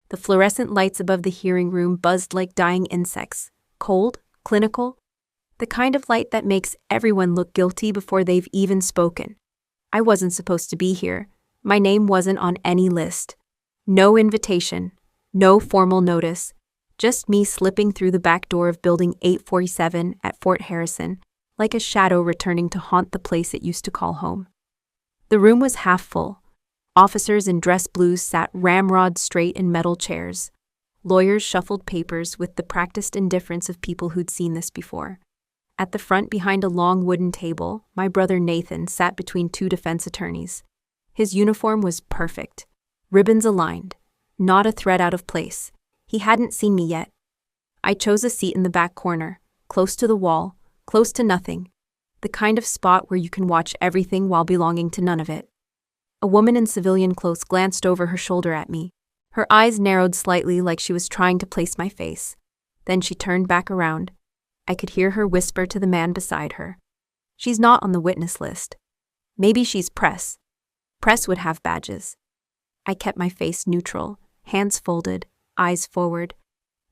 The fluorescent lights above the hearing room buzzed like dying insects. Cold, clinical, the kind of light that makes everyone look guilty before they've even spoken. I wasn't supposed to be here. My name wasn't on any list. No invitation, no formal notice, just me slipping through the back door of Building 847 at Fort Harrison, like a shadow returning to haunt the place it used to call home. The room was half full. Officers in dress blues sat ramrod straight in metal chairs. Lawyers shuffled papers with the practiced indifference of people who'd seen this before. At the front, behind a long wooden table, my brother Nathan sat between two defense attorneys. His uniform was perfect. Ribbons aligned. Not a thread out of place. He hadn't seen me yet. I chose a seat in the back corner, close to the wall, close to nothing. The kind of spot where you can watch everything while belonging to none of it. A woman in civilian clothes glanced over her shoulder at me. Her eyes narrowed slightly like she was trying to place my face. Then she turned back around. I could hear her whisper to the man beside her. She's not on the witness list. Maybe she's press. Press would have badges. I kept my face neutral, hands folded, eyes forward.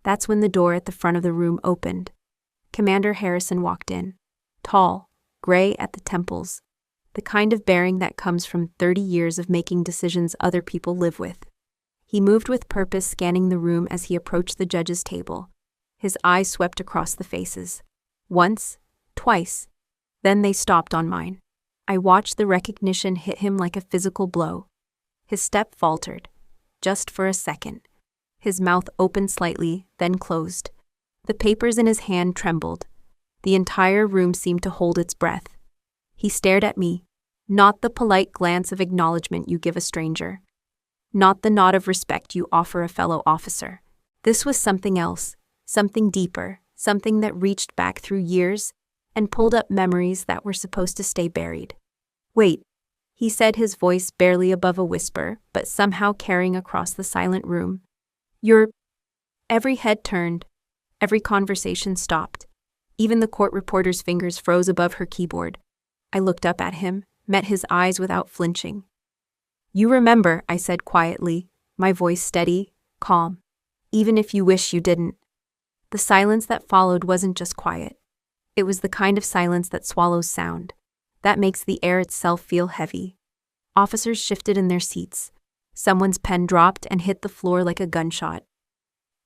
That's when the door at the front of the room opened. Commander Harrison walked in. Tall, gray at the temples. The kind of bearing that comes from 30 years of making decisions other people live with. He moved with purpose, scanning the room as he approached the judge's table. His eyes swept across the faces. Once, twice. Then they stopped on mine. I watched the recognition hit him like a physical blow. His step faltered. Just for a second. His mouth opened slightly, then closed. The papers in his hand trembled. The entire room seemed to hold its breath. He stared at me. Not the polite glance of acknowledgement you give a stranger. Not the nod of respect you offer a fellow officer. This was something else. Something deeper, something that reached back through years and pulled up memories that were supposed to stay buried. Wait, he said, his voice barely above a whisper, but somehow carrying across the silent room. Every head turned. Every conversation stopped. Even the court reporter's fingers froze above her keyboard. I looked up at him, met his eyes without flinching. You remember, I said quietly, my voice steady, calm. Even if you wish you didn't. The silence that followed wasn't just quiet. It was the kind of silence that swallows sound, that makes the air itself feel heavy. Officers shifted in their seats. Someone's pen dropped and hit the floor like a gunshot.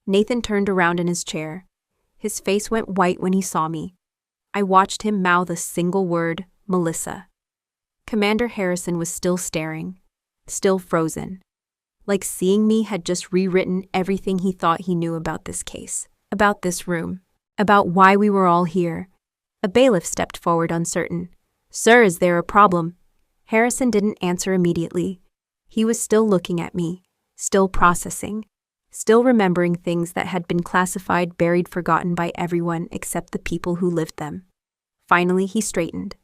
Nathan turned around in his chair. His face went white when he saw me. I watched him mouth a single word, Melissa. Commander Harrison was still staring, still frozen. Like seeing me had just rewritten everything he thought he knew about this case. About this room, about why we were all here. A bailiff stepped forward, uncertain. Sir, is there a problem? Harrison didn't answer immediately. He was still looking at me, still processing, still remembering things that had been classified, buried, forgotten by everyone except the people who lived them. Finally, he straightened,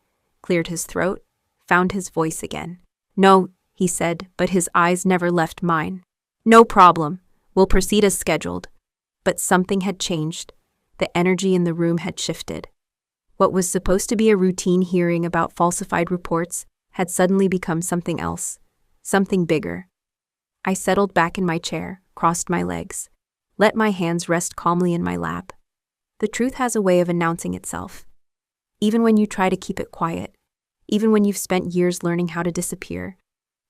cleared his throat, found his voice again. No, he said, but his eyes never left mine. No problem. We'll proceed as scheduled. But something had changed. The energy in the room had shifted. What was supposed to be a routine hearing about falsified reports had suddenly become something else, something bigger. I settled back in my chair, crossed my legs, let my hands rest calmly in my lap. The truth has a way of announcing itself. Even when you try to keep it quiet, even when you've spent years learning how to disappear.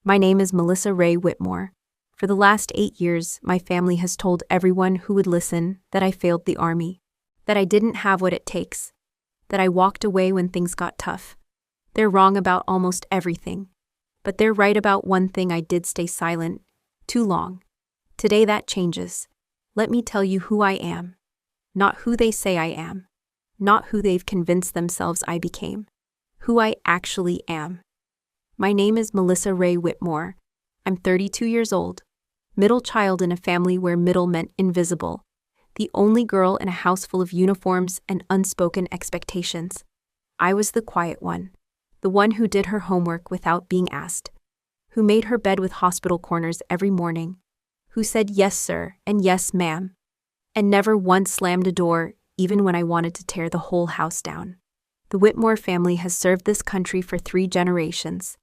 My name is Melissa Ray Whitmore. For the last 8 years, my family has told everyone who would listen that I failed the Army, that I didn't have what it takes, that I walked away when things got tough. They're wrong about almost everything, but they're right about one thing: I did stay silent too long. Today that changes. Let me tell you who I am. Not who they say I am. Not who they've convinced themselves I became. Who I actually am. My name is Melissa Ray Whitmore. I'm 32 years old. Middle child in a family where middle meant invisible. The only girl in a house full of uniforms and unspoken expectations. I was the quiet one. The one who did her homework without being asked. Who made her bed with hospital corners every morning. Who said yes, sir, and yes, ma'am. And never once slammed a door, even when I wanted to tear the whole house down. The Whitmore family has served this country for 3 generations.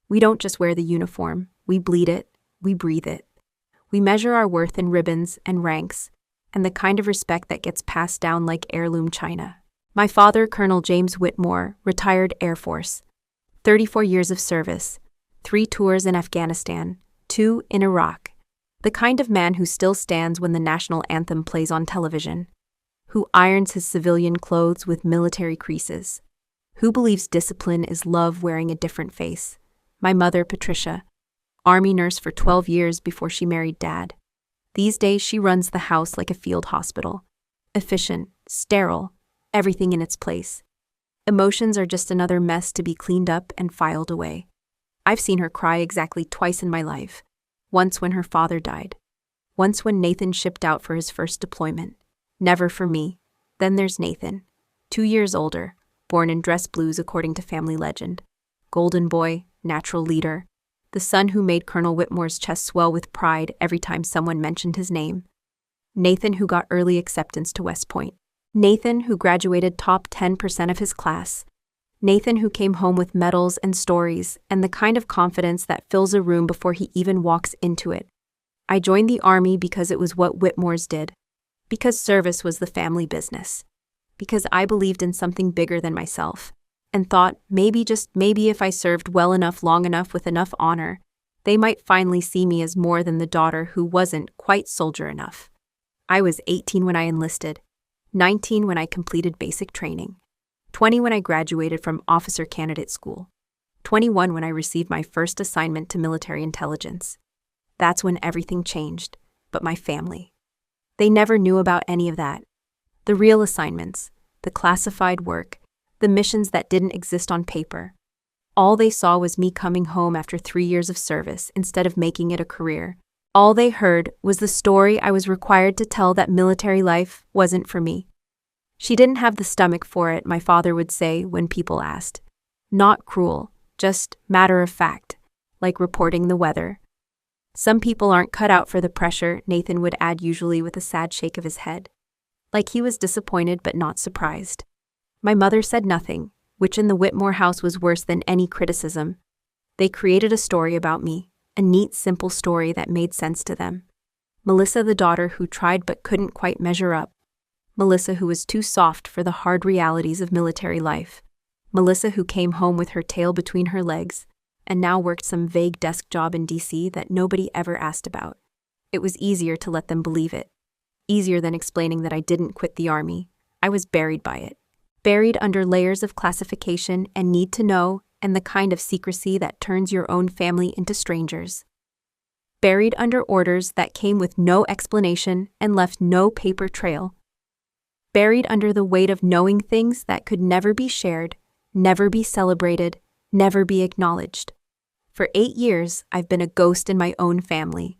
We don't just wear the uniform. We bleed it. We breathe it. We measure our worth in ribbons and ranks, and the kind of respect that gets passed down like heirloom china. My father, Colonel James Whitmore, retired Air Force, 34 years of service, 3 tours in Afghanistan, 2 in Iraq. The kind of man who still stands when the national anthem plays on television, who irons his civilian clothes with military creases, who believes discipline is love wearing a different face. My mother, Patricia, Army nurse for 12 years before she married Dad. These days she runs the house like a field hospital. Efficient, sterile, everything in its place. Emotions are just another mess to be cleaned up and filed away. I've seen her cry exactly twice in my life. Once when her father died. Once when Nathan shipped out for his first deployment. Never for me. Then there's Nathan, 2 years older, born in dress blues according to family legend. Golden boy, natural leader. The son who made Colonel Whitmore's chest swell with pride every time someone mentioned his name. Nathan who got early acceptance to West Point. Nathan who graduated top 10% of his class. Nathan who came home with medals and stories and the kind of confidence that fills a room before he even walks into it. I joined the Army because it was what Whitmores did. Because service was the family business. Because I believed in something bigger than myself. And thought, maybe, just maybe, if I served well enough, long enough, with enough honor, they might finally see me as more than the daughter who wasn't quite soldier enough. I was 18 when I enlisted, 19 when I completed basic training, 20 when I graduated from officer candidate school, 21 when I received my first assignment to military intelligence. That's when everything changed, but my family. They never knew about any of that. The real assignments, the classified work, the missions that didn't exist on paper. All they saw was me coming home after 3 years of service instead of making it a career. All they heard was the story I was required to tell that military life wasn't for me. She didn't have the stomach for it, my father would say when people asked. Not cruel, just matter of fact, like reporting the weather. Some people aren't cut out for the pressure, Nathan would add, usually with a sad shake of his head. Like he was disappointed but not surprised. My mother said nothing, which in the Whitmore house was worse than any criticism. They created a story about me, a neat, simple story that made sense to them. Melissa, the daughter who tried but couldn't quite measure up. Melissa, who was too soft for the hard realities of military life. Melissa, who came home with her tail between her legs and now worked some vague desk job in D.C. that nobody ever asked about. It was easier to let them believe it. Easier than explaining that I didn't quit the Army. I was buried by it. Buried under layers of classification and need to know and the kind of secrecy that turns your own family into strangers. Buried under orders that came with no explanation and left no paper trail. Buried under the weight of knowing things that could never be shared, never be celebrated, never be acknowledged. For 8 years, I've been a ghost in my own family.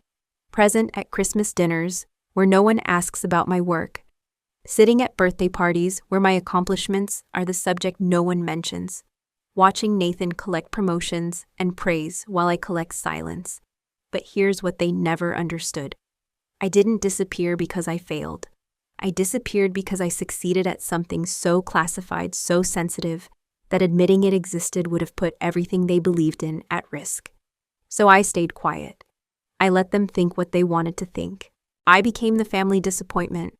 Present at Christmas dinners, where no one asks about my work. Sitting at birthday parties where my accomplishments are the subject no one mentions. Watching Nathan collect promotions and praise while I collect silence. But here's what they never understood. I didn't disappear because I failed. I disappeared because I succeeded at something so classified, so sensitive, that admitting it existed would have put everything they believed in at risk. So I stayed quiet. I let them think what they wanted to think. I became the family disappointment.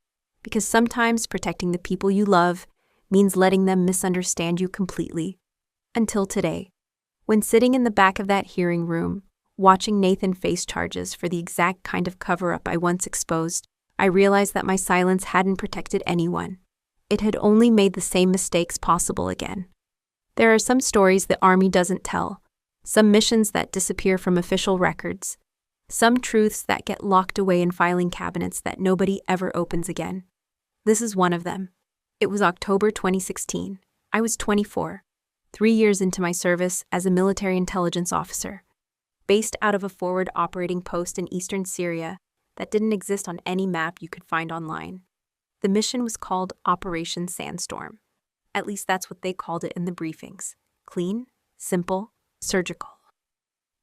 Because sometimes protecting the people you love means letting them misunderstand you completely. Until today, when sitting in the back of that hearing room, watching Nathan face charges for the exact kind of cover-up I once exposed, I realized that my silence hadn't protected anyone. It had only made the same mistakes possible again. There are some stories the Army doesn't tell, some missions that disappear from official records, some truths that get locked away in filing cabinets that nobody ever opens again. This is one of them. It was October 2016. I was 24, 3 years into my service as a military intelligence officer, based out of a forward operating post in eastern Syria that didn't exist on any map you could find online. The mission was called Operation Sandstorm. At least that's what they called it in the briefings. Clean, simple, surgical.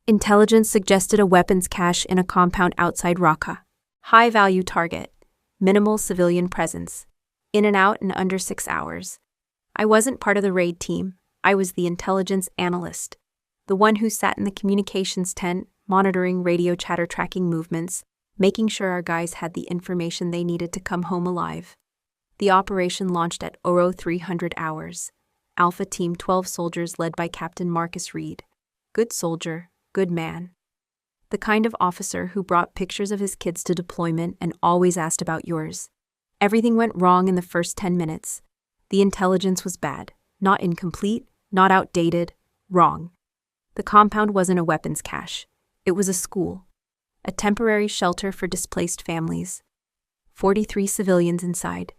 Intelligence suggested a weapons cache in a compound outside Raqqa. High-value target. Minimal civilian presence. In and out in under 6 hours. I wasn't part of the raid team. I was the intelligence analyst. The one who sat in the communications tent, monitoring radio chatter tracking movements, making sure our guys had the information they needed to come home alive. The operation launched at 0300 hours. Alpha Team 12 soldiers led by Captain Marcus Reed. Good soldier, good man. The kind of officer who brought pictures of his kids to deployment and always asked about yours. Everything went wrong in the first 10 minutes. The intelligence was bad, not incomplete, not outdated, wrong. The compound wasn't a weapons cache. It was a school. A temporary shelter for displaced families. 43 civilians inside,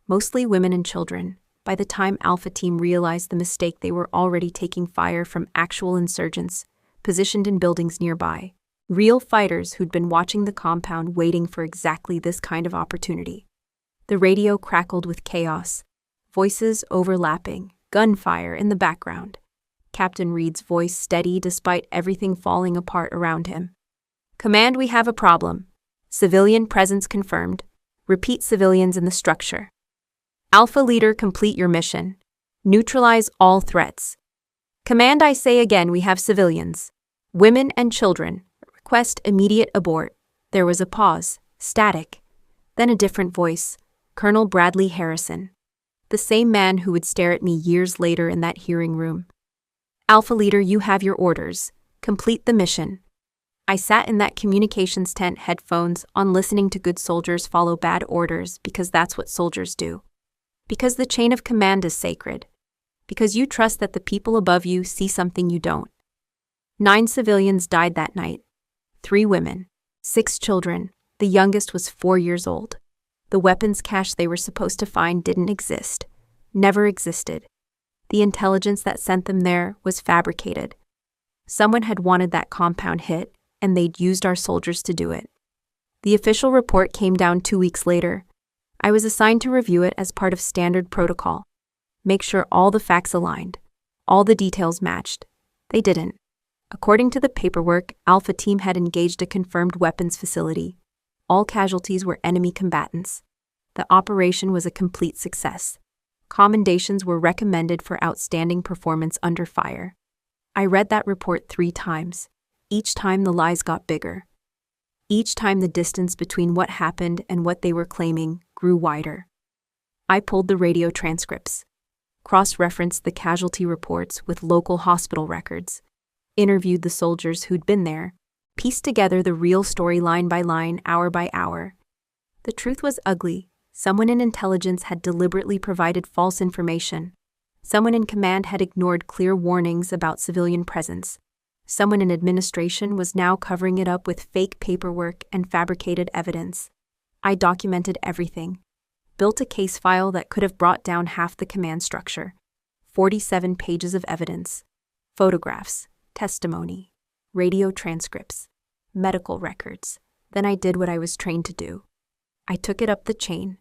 mostly women and children. By the time Alpha Team realized the mistake, they were already taking fire from actual insurgents, positioned in buildings nearby. Real fighters who'd been watching the compound waiting for exactly this kind of opportunity. The radio crackled with chaos. Voices overlapping, gunfire in the background. Captain Reed's voice steady despite everything falling apart around him. Command, we have a problem. Civilian presence confirmed. Repeat civilians in the structure. Alpha Leader, complete your mission. Neutralize all threats. Command, I say again, we have civilians. Women and children. Request immediate abort. There was a pause, static. Then a different voice. Colonel Bradley Harrison. The same man who would stare at me years later in that hearing room. Alpha Leader, you have your orders. Complete the mission. I sat in that communications tent, headphones on, listening to good soldiers follow bad orders because that's what soldiers do. Because the chain of command is sacred. Because you trust that the people above you see something you don't. 9 civilians died that night. 3 women. 6 children. The youngest was 4 years old. The weapons cache they were supposed to find didn't exist. Never existed. The intelligence that sent them there was fabricated. Someone had wanted that compound hit, and they'd used our soldiers to do it. The official report came down 2 weeks later. I was assigned to review it as part of standard protocol. Make sure all the facts aligned. All the details matched. They didn't. According to the paperwork, Alpha Team had engaged a confirmed weapons facility. All casualties were enemy combatants. The operation was a complete success. Commendations were recommended for outstanding performance under fire. I read that report 3 times. Each time the lies got bigger. Each time the distance between what happened and what they were claiming grew wider. I pulled the radio transcripts, cross-referenced the casualty reports with local hospital records, interviewed the soldiers who'd been there, pieced together the real story line by line, hour by hour. The truth was ugly. Someone in intelligence had deliberately provided false information. Someone in command had ignored clear warnings about civilian presence. Someone in administration was now covering it up with fake paperwork and fabricated evidence. I documented everything. Built a case file that could have brought down half the command structure. 47 pages of evidence. Photographs, testimony, radio transcripts, medical records. Then I did what I was trained to do. I took it up the chain.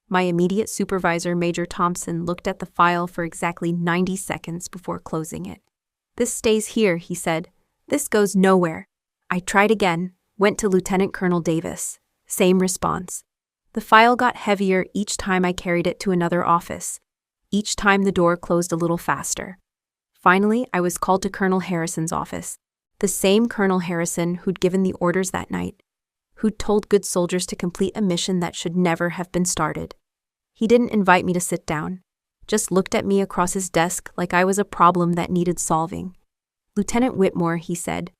My immediate supervisor, Major Thompson, looked at the file for exactly 90 seconds before closing it. This stays here, he said. This goes nowhere. I tried again, went to Lieutenant Colonel Davis. Same response. The file got heavier each time I carried it to another office. Each time the door closed a little faster. Finally, I was called to Colonel Harrison's office. The same Colonel Harrison who'd given the orders that night. Who'd told good soldiers to complete a mission that should never have been started. He didn't invite me to sit down. Just looked at me across his desk like I was a problem that needed solving. Lieutenant Whitmore, he said,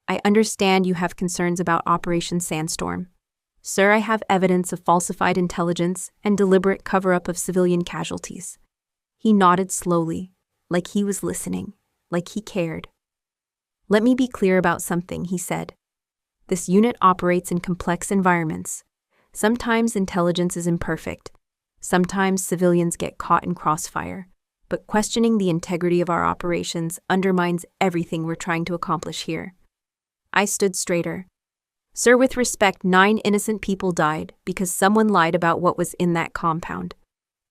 I understand you have concerns about Operation Sandstorm. Sir, I have evidence of falsified intelligence and deliberate cover-up of civilian casualties. He nodded slowly, like he was listening, like he cared. Let me be clear about something, he said. This unit operates in complex environments. Sometimes intelligence is imperfect. Sometimes civilians get caught in crossfire. But questioning the integrity of our operations undermines everything we're trying to accomplish here. I stood straighter. Sir, with respect, 9 innocent people died because someone lied about what was in that compound.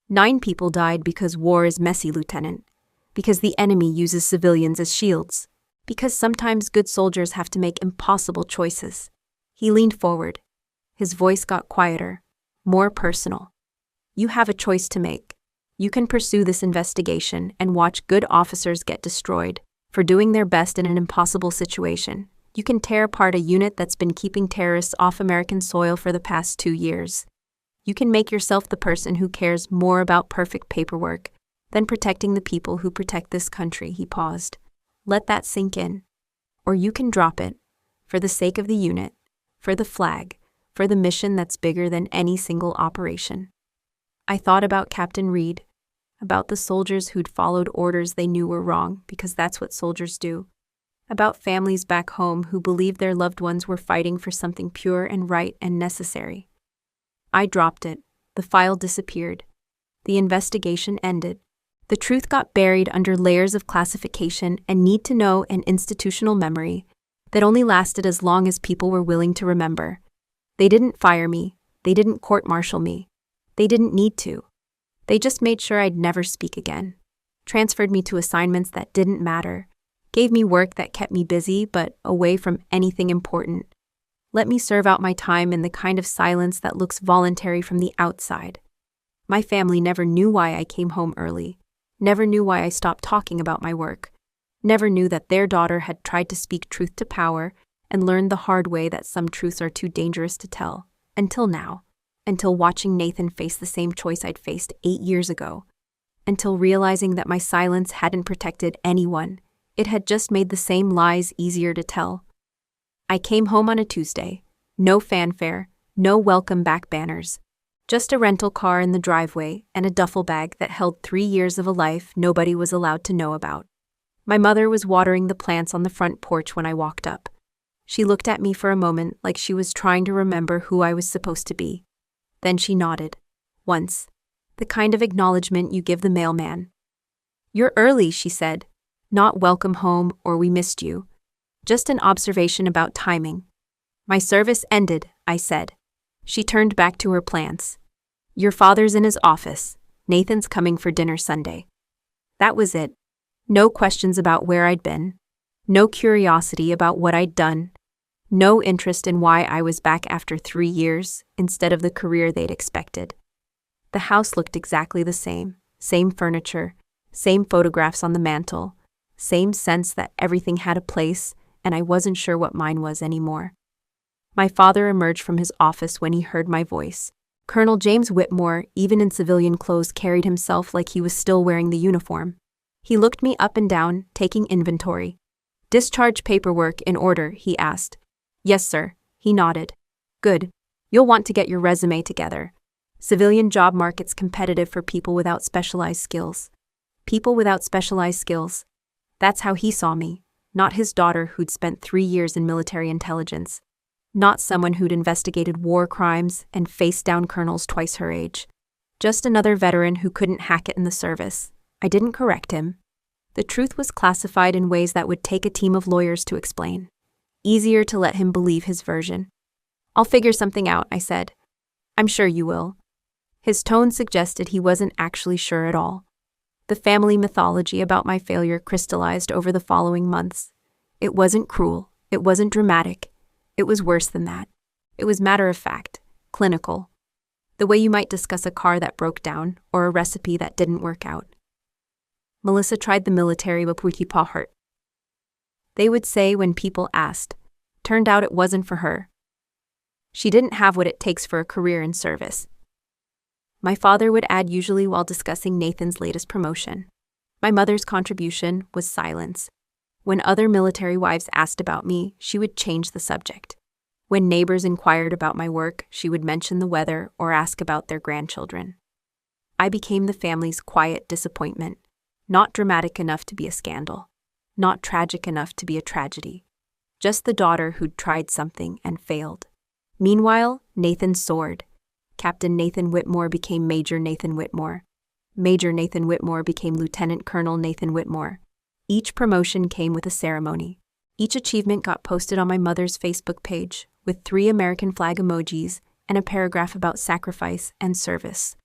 9 people died because war is messy, Lieutenant. Because the enemy uses civilians as shields. Because sometimes good soldiers have to make impossible choices. He leaned forward. His voice got quieter, more personal. You have a choice to make. You can pursue this investigation and watch good officers get destroyed for doing their best in an impossible situation. You can tear apart a unit that's been keeping terrorists off American soil for the past 2 years. You can make yourself the person who cares more about perfect paperwork than protecting the people who protect this country, he paused. Let that sink in. Or you can drop it, for the sake of the unit, for the flag, for the mission that's bigger than any single operation. I thought about Captain Reed, about the soldiers who'd followed orders they knew were wrong because that's what soldiers do, about families back home who believed their loved ones were fighting for something pure and right and necessary. I dropped it. The file disappeared. The investigation ended. The truth got buried under layers of classification and need to know and institutional memory that only lasted as long as people were willing to remember. They didn't fire me. They didn't court-martial me. They didn't need to. They just made sure I'd never speak again, transferred me to assignments that didn't matter, gave me work that kept me busy but away from anything important. Let me serve out my time in the kind of silence that looks voluntary from the outside. My family never knew why I came home early, never knew why I stopped talking about my work, never knew that their daughter had tried to speak truth to power and learned the hard way that some truths are too dangerous to tell, until now, until watching Nathan face the same choice I'd faced 8 years ago, until realizing that my silence hadn't protected anyone, it had just made the same lies easier to tell. I came home on a Tuesday. No fanfare, no welcome back banners. Just a rental car in the driveway and a duffel bag that held 3 years of a life nobody was allowed to know about. My mother was watering the plants on the front porch when I walked up. She looked at me for a moment like she was trying to remember who I was supposed to be. Then she nodded. Once. The kind of acknowledgement you give the mailman. You're early, she said. Not welcome home or we missed you. Just an observation about timing. My service ended, I said. She turned back to her plants. Your father's in his office. Nathan's coming for dinner Sunday. That was it. No questions about where I'd been. No curiosity about what I'd done. No interest in why I was back after 3 years instead of the career they'd expected. The house looked exactly the same furniture, same photographs on the mantle, same sense that everything had a place, and I wasn't sure what mine was anymore. My father emerged from his office when he heard my voice. Colonel James Whitmore, even in civilian clothes, carried himself like he was still wearing the uniform. He looked me up and down, taking inventory. Discharge paperwork in order, he asked. Yes, sir, he nodded. Good. You'll want to get your resume together. Civilian job market's competitive for people without specialized skills. People without specialized skills. That's how he saw me. Not his daughter who'd spent 3 years in military intelligence. Not someone who'd investigated war crimes and faced down colonels twice her age. Just another veteran who couldn't hack it in the service. I didn't correct him. The truth was classified in ways that would take a team of lawyers to explain. Easier to let him believe his version. I'll figure something out, I said. I'm sure you will. His tone suggested he wasn't actually sure at all. The family mythology about my failure crystallized over the following months. It wasn't cruel. It wasn't dramatic. It was worse than that. It was matter-of-fact, clinical. The way you might discuss a car that broke down or a recipe that didn't work out. Melissa tried the military but pretty paw hurt. They would say when people asked. Turned out it wasn't for her. She didn't have what it takes for a career in service. My father would add usually while discussing Nathan's latest promotion. My mother's contribution was silence. When other military wives asked about me, she would change the subject. When neighbors inquired about my work, she would mention the weather or ask about their grandchildren. I became the family's quiet disappointment, not dramatic enough to be a scandal, not tragic enough to be a tragedy. Just the daughter who'd tried something and failed. Meanwhile, Nathan soared. Captain Nathan Whitmore became Major Nathan Whitmore. Major Nathan Whitmore became Lieutenant Colonel Nathan Whitmore. Each promotion came with a ceremony. Each achievement got posted on my mother's Facebook page with 3 American flag emojis and a paragraph about sacrifice and service.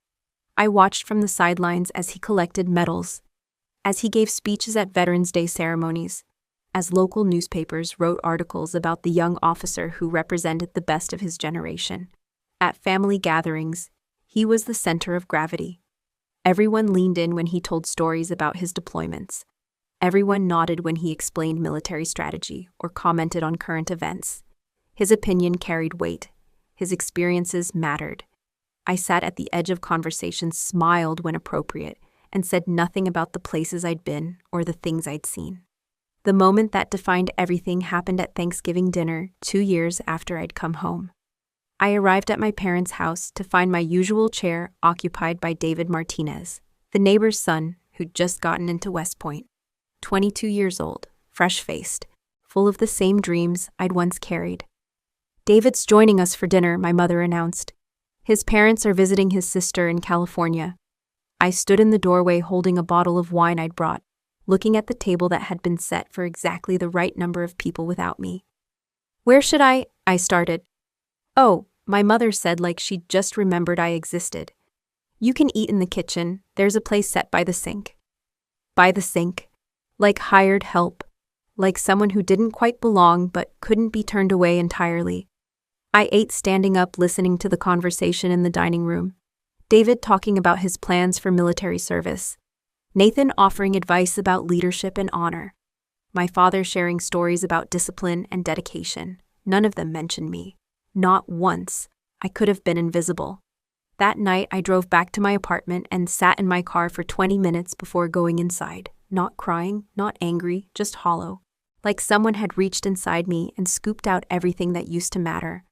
I watched from the sidelines as he collected medals, as he gave speeches at Veterans Day ceremonies, as local newspapers wrote articles about the young officer who represented the best of his generation. At family gatherings, he was the center of gravity. Everyone leaned in when he told stories about his deployments. Everyone nodded when he explained military strategy or commented on current events. His opinion carried weight. His experiences mattered. I sat at the edge of conversation, smiled when appropriate, and said nothing about the places I'd been or the things I'd seen. The moment that defined everything happened at Thanksgiving dinner 2 years after I'd come home. I arrived at my parents' house to find my usual chair occupied by David Martinez, the neighbor's son who'd just gotten into West Point. 22 years old, fresh-faced, full of the same dreams I'd once carried. "David's joining us for dinner," my mother announced. "His parents are visiting his sister in California." I stood in the doorway holding a bottle of wine I'd brought, looking at the table that had been set for exactly the right number of people without me. "Where should I started. "Oh," my mother said like she'd just remembered I existed. "You can eat in the kitchen, there's a place set by the sink." By the sink. Like hired help. Like someone who didn't quite belong but couldn't be turned away entirely. I ate standing up, listening to the conversation in the dining room. David talking about his plans for military service. Nathan offering advice about leadership and honor. My father sharing stories about discipline and dedication. None of them mentioned me. Not once. I could have been invisible. That night, I drove back to my apartment and sat in my car for 20 minutes before going inside. Not crying, not angry, just hollow. Like someone had reached inside me and scooped out everything that used to matter.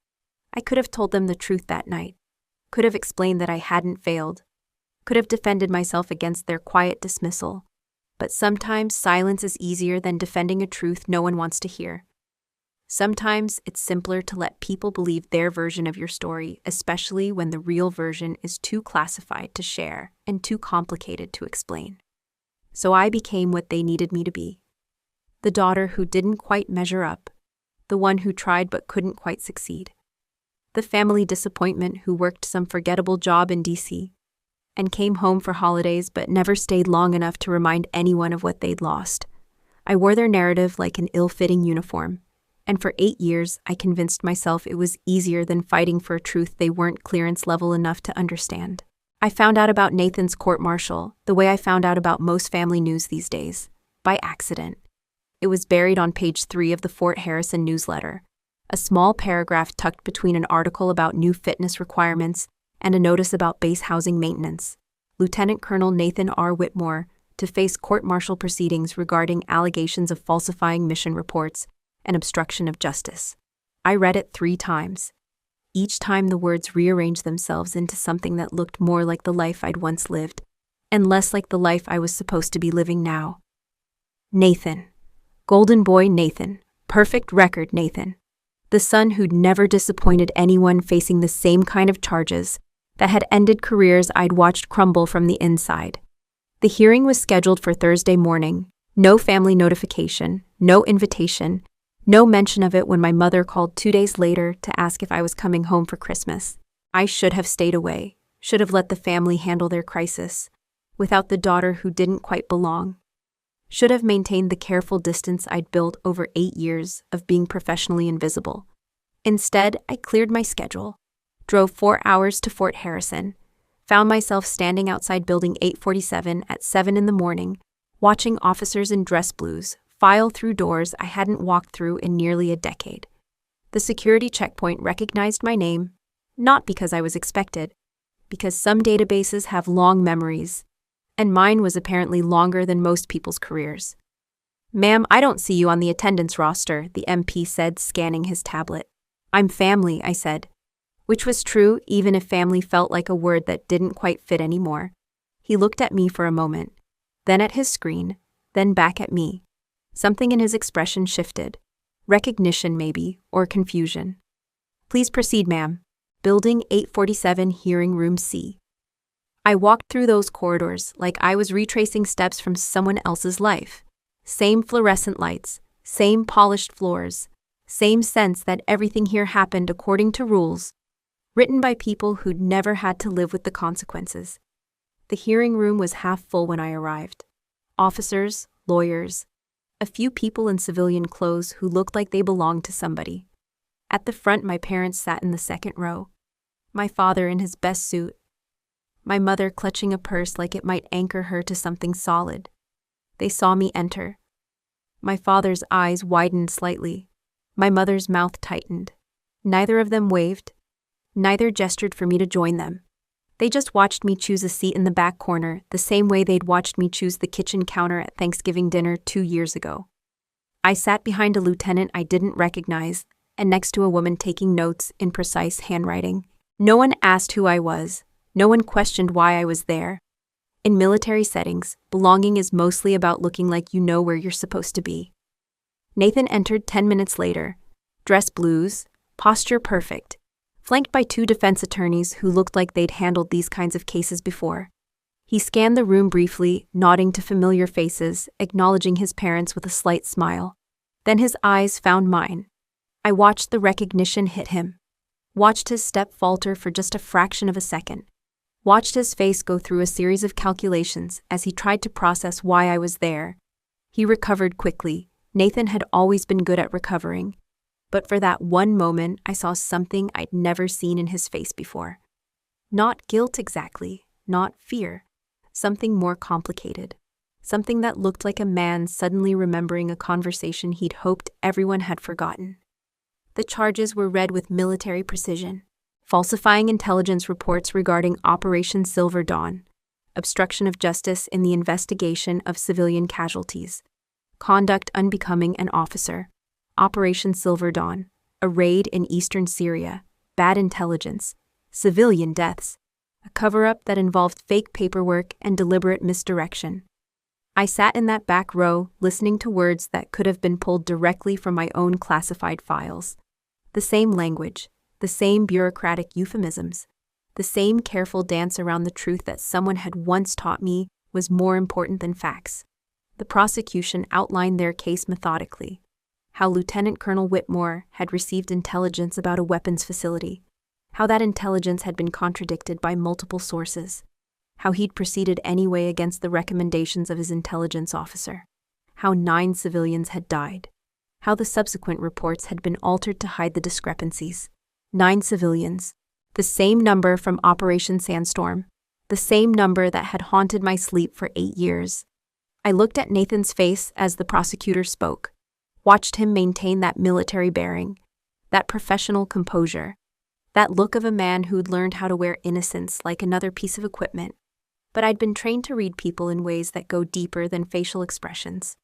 I could have told them the truth that night. Could have explained that I hadn't failed. Could have defended myself against their quiet dismissal. But sometimes silence is easier than defending a truth no one wants to hear. Sometimes it's simpler to let people believe their version of your story, especially when the real version is too classified to share and too complicated to explain. So I became what they needed me to be. The daughter who didn't quite measure up. The one who tried but couldn't quite succeed. The family disappointment who worked some forgettable job in DC and came home for holidays but never stayed long enough to remind anyone of what they'd lost. I wore their narrative like an ill-fitting uniform, and for 8 years I convinced myself it was easier than fighting for a truth they weren't clearance level enough to understand. I found out about Nathan's court-martial the way I found out about most family news these days, by accident. It was buried on page 3 of the Fort Harrison newsletter, a small paragraph tucked between an article about new fitness requirements and a notice about base housing maintenance. Lieutenant Colonel Nathan R. Whitmore to face court-martial proceedings regarding allegations of falsifying mission reports and obstruction of justice. I read it 3 times. Each time the words rearranged themselves into something that looked more like the life I'd once lived, and less like the life I was supposed to be living now. Nathan. Golden boy Nathan. Perfect record Nathan. The son who'd never disappointed anyone, facing the same kind of charges that had ended careers I'd watched crumble from the inside. The hearing was scheduled for Thursday morning. No family notification, no invitation, no mention of it when my mother called 2 days later to ask if I was coming home for Christmas. I should have stayed away, should have let the family handle their crisis, without the daughter who didn't quite belong. Should have maintained the careful distance I'd built over 8 years of being professionally invisible. Instead, I cleared my schedule, drove 4 hours to Fort Harrison, found myself standing outside Building 847 at 7 in the morning, watching officers in dress blues file through doors I hadn't walked through in nearly a decade. The security checkpoint recognized my name, not because I was expected, because some databases have long memories, and mine was apparently longer than most people's careers. "Ma'am, I don't see you on the attendance roster," the MP said, scanning his tablet. "I'm family," I said, which was true even if family felt like a word that didn't quite fit anymore. He looked at me for a moment, then at his screen, then back at me. Something in his expression shifted. Recognition, maybe, or confusion. "Please proceed, ma'am. Building 847, Hearing Room C." I walked through those corridors like I was retracing steps from someone else's life. Same fluorescent lights, same polished floors, same sense that everything here happened according to rules, written by people who'd never had to live with the consequences. The hearing room was half full when I arrived. Officers, lawyers, a few people in civilian clothes who looked like they belonged to somebody. At the front, my parents sat in the second row. My father in his best suit. My mother clutching a purse like it might anchor her to something solid. They saw me enter. My father's eyes widened slightly. My mother's mouth tightened. Neither of them waved. Neither gestured for me to join them. They just watched me choose a seat in the back corner, the same way they'd watched me choose the kitchen counter at Thanksgiving dinner 2 years ago. I sat behind a lieutenant I didn't recognize, and next to a woman taking notes in precise handwriting. No one asked who I was. No one questioned why I was there. In military settings, belonging is mostly about looking like you know where you're supposed to be. Nathan entered 10 minutes later, dress blues, posture perfect, flanked by 2 defense attorneys who looked like they'd handled these kinds of cases before. He scanned the room briefly, nodding to familiar faces, acknowledging his parents with a slight smile. Then his eyes found mine. I watched the recognition hit him. Watched his step falter for just a fraction of a second. Watched his face go through a series of calculations as he tried to process why I was there. He recovered quickly. Nathan had always been good at recovering. But for that one moment, I saw something I'd never seen in his face before. Not guilt exactly, not fear. Something more complicated. Something that looked like a man suddenly remembering a conversation he'd hoped everyone had forgotten. The charges were read with military precision. Falsifying intelligence reports regarding Operation Silver Dawn, obstruction of justice in the investigation of civilian casualties, conduct unbecoming an officer, Operation Silver Dawn, a raid in eastern Syria, bad intelligence, civilian deaths, a cover-up that involved fake paperwork and deliberate misdirection. I sat in that back row, listening to words that could have been pulled directly from my own classified files. The same language, the same bureaucratic euphemisms, the same careful dance around the truth that someone had once taught me was more important than facts. The prosecution outlined their case methodically. How Lieutenant Colonel Whitmore had received intelligence about a weapons facility. How that intelligence had been contradicted by multiple sources. How he'd proceeded anyway against the recommendations of his intelligence officer. How 9 civilians had died. How the subsequent reports had been altered to hide the discrepancies. 9 civilians. The same number from Operation Sandstorm. The same number that had haunted my sleep for 8 years. I looked at Nathan's face as the prosecutor spoke. Watched him maintain that military bearing. That professional composure. That look of a man who'd learned how to wear innocence like another piece of equipment. But I'd been trained to read people in ways that go deeper than facial expressions.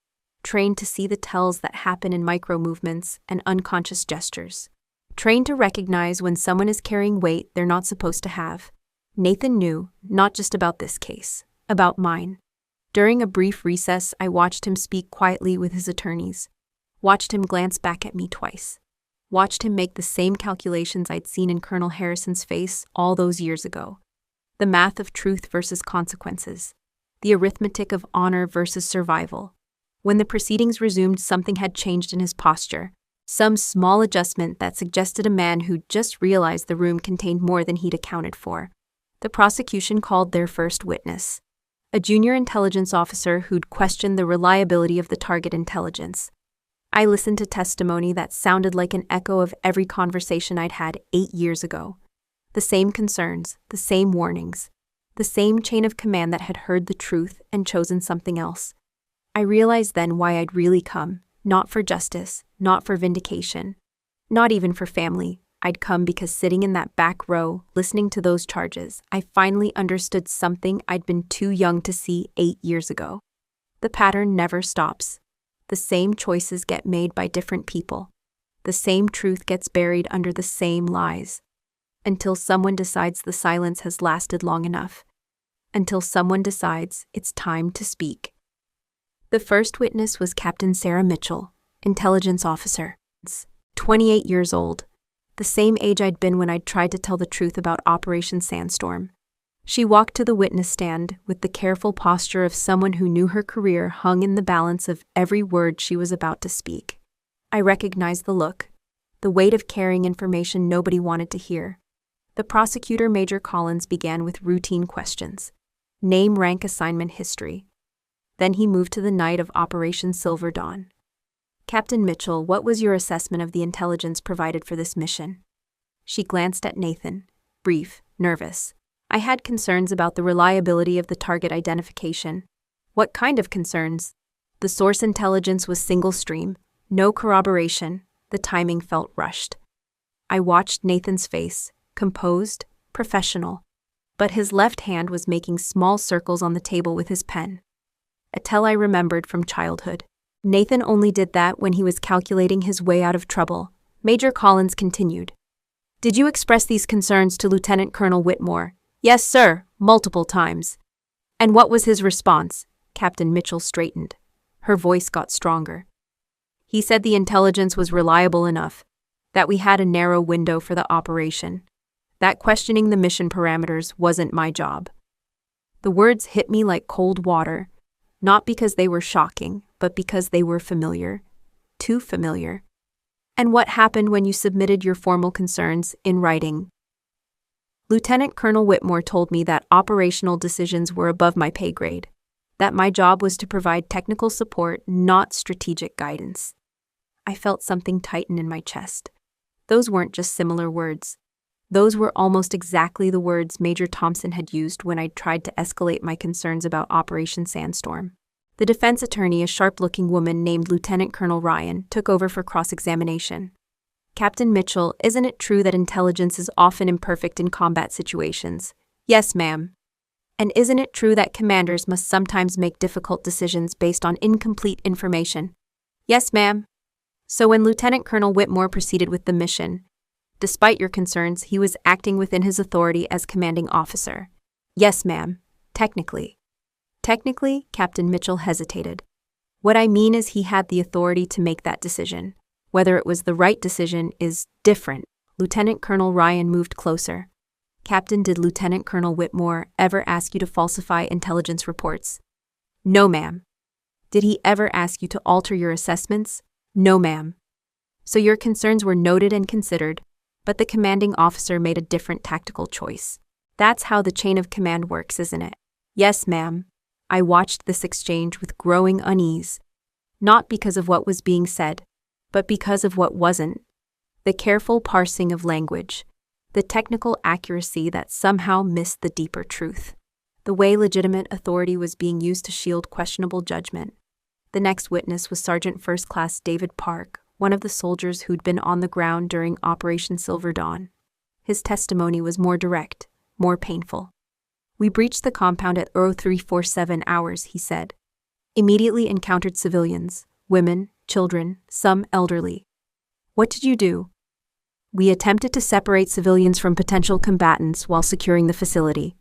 Trained to see the tells that happen in micro-movements and unconscious gestures. Trained to recognize when someone is carrying weight they're not supposed to have. Nathan knew, not just about this case, about mine. During a brief recess, I watched him speak quietly with his attorneys. Watched him glance back at me twice. Watched him make the same calculations I'd seen in Colonel Harrison's face all those years ago. The math of truth versus consequences. The arithmetic of honor versus survival. When the proceedings resumed, something had changed in his posture. Some small adjustment that suggested a man who'd just realized the room contained more than he'd accounted for. The prosecution called their first witness. A junior intelligence officer who'd questioned the reliability of the target intelligence. I listened to testimony that sounded like an echo of every conversation I'd had 8 years ago. The same concerns, the same warnings, the same chain of command that had heard the truth and chosen something else. I realized then why I'd really come, not for justice, not for vindication, not even for family. I'd come because sitting in that back row, listening to those charges, I finally understood something I'd been too young to see 8 years ago. The pattern never stops. The same choices get made by different people. The same truth gets buried under the same lies. Until someone decides the silence has lasted long enough. Until someone decides it's time to speak. The first witness was Captain Sarah Mitchell, intelligence officer, 28 years old, the same age I'd been when I'd tried to tell the truth about Operation Sandstorm. She walked to the witness stand with the careful posture of someone who knew her career hung in the balance of every word she was about to speak. I recognized the look, the weight of carrying information nobody wanted to hear. The prosecutor, Major Collins, began with routine questions. Name, rank, assignment, history. Then he moved to the night of Operation Silver Dawn. Captain Mitchell, what was your assessment of the intelligence provided for this mission? She glanced at Nathan, brief, nervous. I had concerns about the reliability of the target identification. What kind of concerns? The source intelligence was single stream, no corroboration. The timing felt rushed. I watched Nathan's face, composed, professional, but his left hand was making small circles on the table with his pen. A tell I remembered from childhood. Nathan only did that when he was calculating his way out of trouble. Major Collins continued. Did you express these concerns to Lieutenant Colonel Whitmore? Yes, sir, multiple times. And what was his response? Captain Mitchell straightened. Her voice got stronger. He said the intelligence was reliable enough, that we had a narrow window for the operation, that questioning the mission parameters wasn't my job. The words hit me like cold water, not because they were shocking, but because they were familiar. Too familiar. And what happened when you submitted your formal concerns in writing? Lieutenant Colonel Whitmore told me that operational decisions were above my pay grade, that my job was to provide technical support, not strategic guidance. I felt something tighten in my chest. Those weren't just similar words. Those were almost exactly the words Major Thompson had used when I tried to escalate my concerns about Operation Sandstorm. The defense attorney, a sharp-looking woman named Lieutenant Colonel Ryan, took over for cross-examination. Captain Mitchell, isn't it true that intelligence is often imperfect in combat situations? Yes, ma'am. And isn't it true that commanders must sometimes make difficult decisions based on incomplete information? Yes, ma'am. So when Lieutenant Colonel Whitmore proceeded with the mission, despite your concerns, he was acting within his authority as commanding officer. Yes, ma'am. Technically. Technically, Captain Mitchell hesitated. What I mean is he had the authority to make that decision. Whether it was the right decision is different. Lieutenant Colonel Ryan moved closer. Captain, did Lieutenant Colonel Whitmore ever ask you to falsify intelligence reports? No, ma'am. Did he ever ask you to alter your assessments? No, ma'am. So your concerns were noted and considered, but the commanding officer made a different tactical choice. That's how the chain of command works, isn't it? Yes, ma'am. I watched this exchange with growing unease, not because of what was being said, but because of what wasn't. The careful parsing of language, the technical accuracy that somehow missed the deeper truth, the way legitimate authority was being used to shield questionable judgment. The next witness was Sergeant First Class David Park, one of the soldiers who'd been on the ground during Operation Silver Dawn. His testimony was more direct, more painful. We breached the compound at 0347 hours, he said. Immediately encountered civilians, women, children, some elderly. What did you do? We attempted to separate civilians from potential combatants while securing the facility.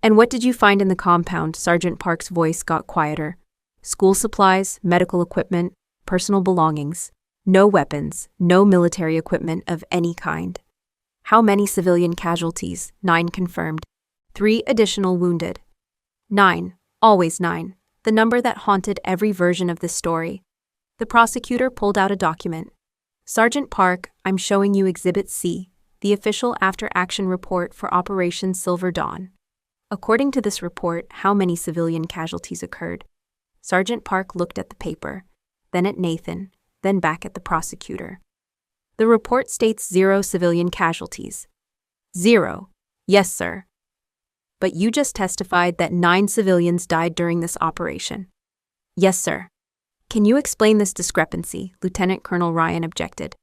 And what did you find in the compound? Sergeant Park's voice got quieter. School supplies, medical equipment, personal belongings. No weapons, no military equipment of any kind. How many civilian casualties? 9 confirmed. 3 additional wounded. 9, always 9, the number that haunted every version of this story. The prosecutor pulled out a document. Sergeant Park, I'm showing you Exhibit C, the official after-action report for Operation Silver Dawn. According to this report, how many civilian casualties occurred? Sergeant Park looked at the paper, then at Nathan, then back at the prosecutor. The report states 0 civilian casualties. 0. Yes, sir. But you just testified that 9 civilians died during this operation. Yes, sir. Can you explain this discrepancy? Lieutenant Colonel Ryan objected.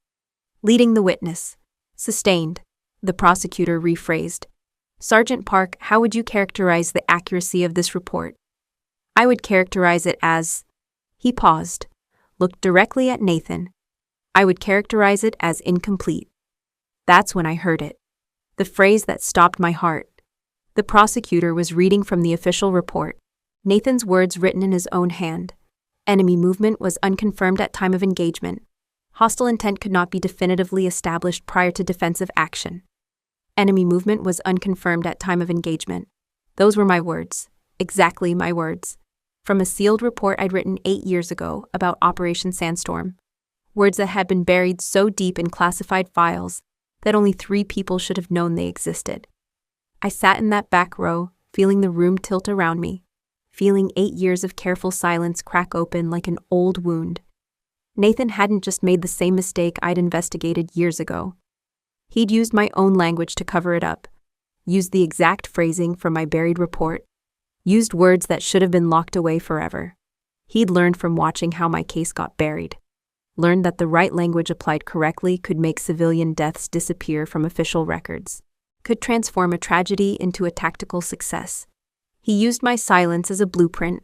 Leading the witness. Sustained. The prosecutor rephrased. Sergeant Park, how would you characterize the accuracy of this report? I would characterize it as... He paused, looked directly at Nathan. I would characterize it as incomplete. That's when I heard it. The phrase that stopped my heart. The prosecutor was reading from the official report. Nathan's words written in his own hand. Enemy movement was unconfirmed at time of engagement. Hostile intent could not be definitively established prior to defensive action. Enemy movement was unconfirmed at time of engagement. Those were my words. Exactly my words. From a sealed report I'd written 8 years ago about Operation Sandstorm. Words that had been buried so deep in classified files that only 3 people should have known they existed. I sat in that back row, feeling the room tilt around me, feeling 8 years of careful silence crack open like an old wound. Nathan hadn't just made the same mistake I'd investigated years ago. He'd used my own language to cover it up, used the exact phrasing from my buried report, used words that should have been locked away forever. He'd learned from watching how my case got buried. Learned that the right language applied correctly could make civilian deaths disappear from official records. Could transform a tragedy into a tactical success. He used my silence as a blueprint.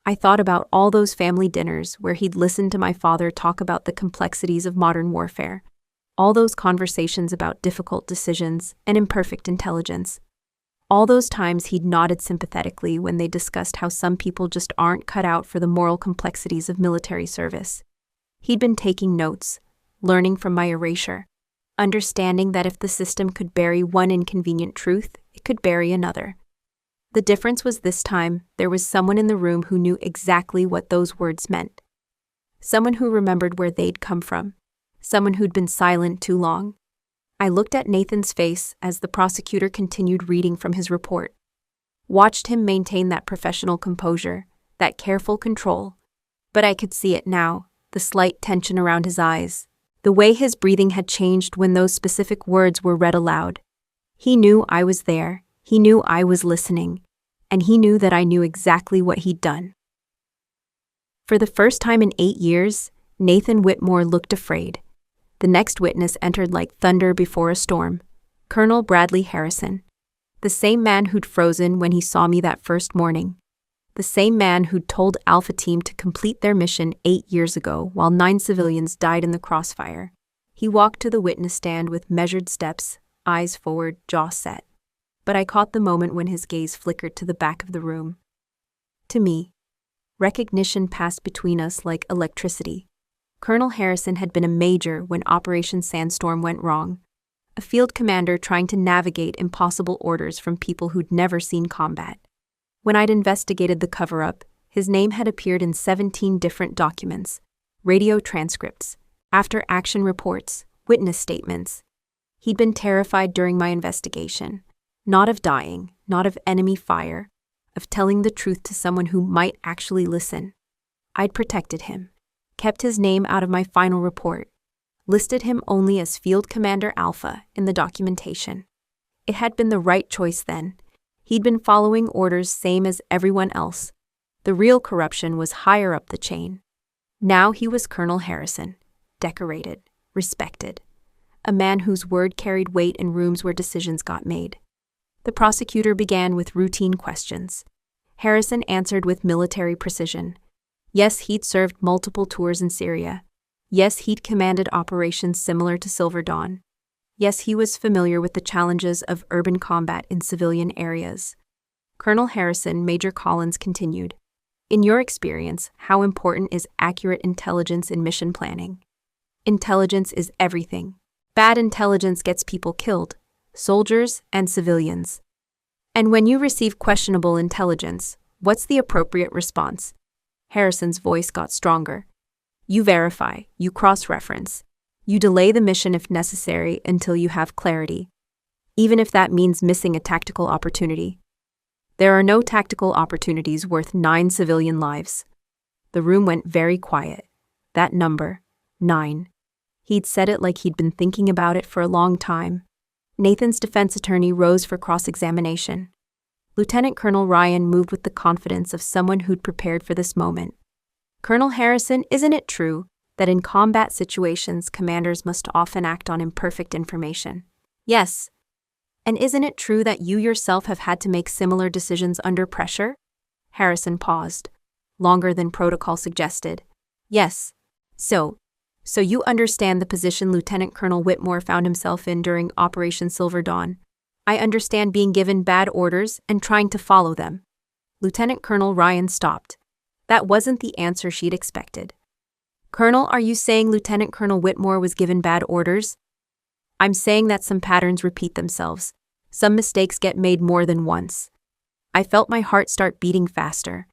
I thought about all those family dinners where he'd listened to my father talk about the complexities of modern warfare. All those conversations about difficult decisions and imperfect intelligence. All those times he'd nodded sympathetically when they discussed how some people just aren't cut out for the moral complexities of military service. He'd been taking notes, learning from my erasure, understanding that if the system could bury one inconvenient truth, it could bury another. The difference was this time, there was someone in the room who knew exactly what those words meant. Someone who remembered where they'd come from. Someone who'd been silent too long. I looked at Nathan's face as the prosecutor continued reading from his report. Watched him maintain that professional composure, that careful control. But I could see it now, the slight tension around his eyes, the way his breathing had changed when those specific words were read aloud. He knew I was there, he knew I was listening, and he knew that I knew exactly what he'd done. For the first time in 8 years, Nathan Whitmore looked afraid. The next witness entered like thunder before a storm. Colonel Bradley Harrison. The same man who'd frozen when he saw me that first morning. The same man who'd told Alpha Team to complete their mission 8 years ago while 9 civilians died in the crossfire. He walked to the witness stand with measured steps, eyes forward, jaw set. But I caught the moment when his gaze flickered to the back of the room. To me, recognition passed between us like electricity. Colonel Harrison had been a major when Operation Sandstorm went wrong, a field commander trying to navigate impossible orders from people who'd never seen combat. When I'd investigated the cover-up, his name had appeared in 17 different documents, radio transcripts, after-action reports, witness statements. He'd been terrified during my investigation, not of dying, not of enemy fire, of telling the truth to someone who might actually listen. I'd protected him. Kept his name out of my final report, listed him only as Field Commander Alpha in the documentation. It had been the right choice then. He'd been following orders same as everyone else. The real corruption was higher up the chain. Now he was Colonel Harrison, decorated, respected, a man whose word carried weight in rooms where decisions got made. The prosecutor began with routine questions. Harrison answered with military precision. Yes, he'd served multiple tours in Syria. Yes, he'd commanded operations similar to Silver Dawn. Yes, he was familiar with the challenges of urban combat in civilian areas. Colonel Harrison, Major Collins continued. In your experience, how important is accurate intelligence in mission planning? Intelligence is everything. Bad intelligence gets people killed, soldiers and civilians. And when you receive questionable intelligence, what's the appropriate response? Harrison's voice got stronger. You verify, you cross-reference. You delay the mission if necessary until you have clarity, even if that means missing a tactical opportunity. There are no tactical opportunities worth 9 civilian lives. The room went very quiet. That number, 9. He'd said it like he'd been thinking about it for a long time. Nathan's defense attorney rose for cross-examination. Lieutenant Colonel Ryan moved with the confidence of someone who'd prepared for this moment. Colonel Harrison, isn't it true that in combat situations commanders must often act on imperfect information? Yes. And isn't it true that you yourself have had to make similar decisions under pressure? Harrison paused, longer than protocol suggested. Yes. So you understand the position Lieutenant Colonel Whitmore found himself in during Operation Silver Dawn. I understand being given bad orders and trying to follow them. Lieutenant Colonel Ryan stopped. That wasn't the answer she'd expected. Colonel, are you saying Lieutenant Colonel Whitmore was given bad orders? I'm saying that some patterns repeat themselves. Some mistakes get made more than once. I felt my heart start beating faster.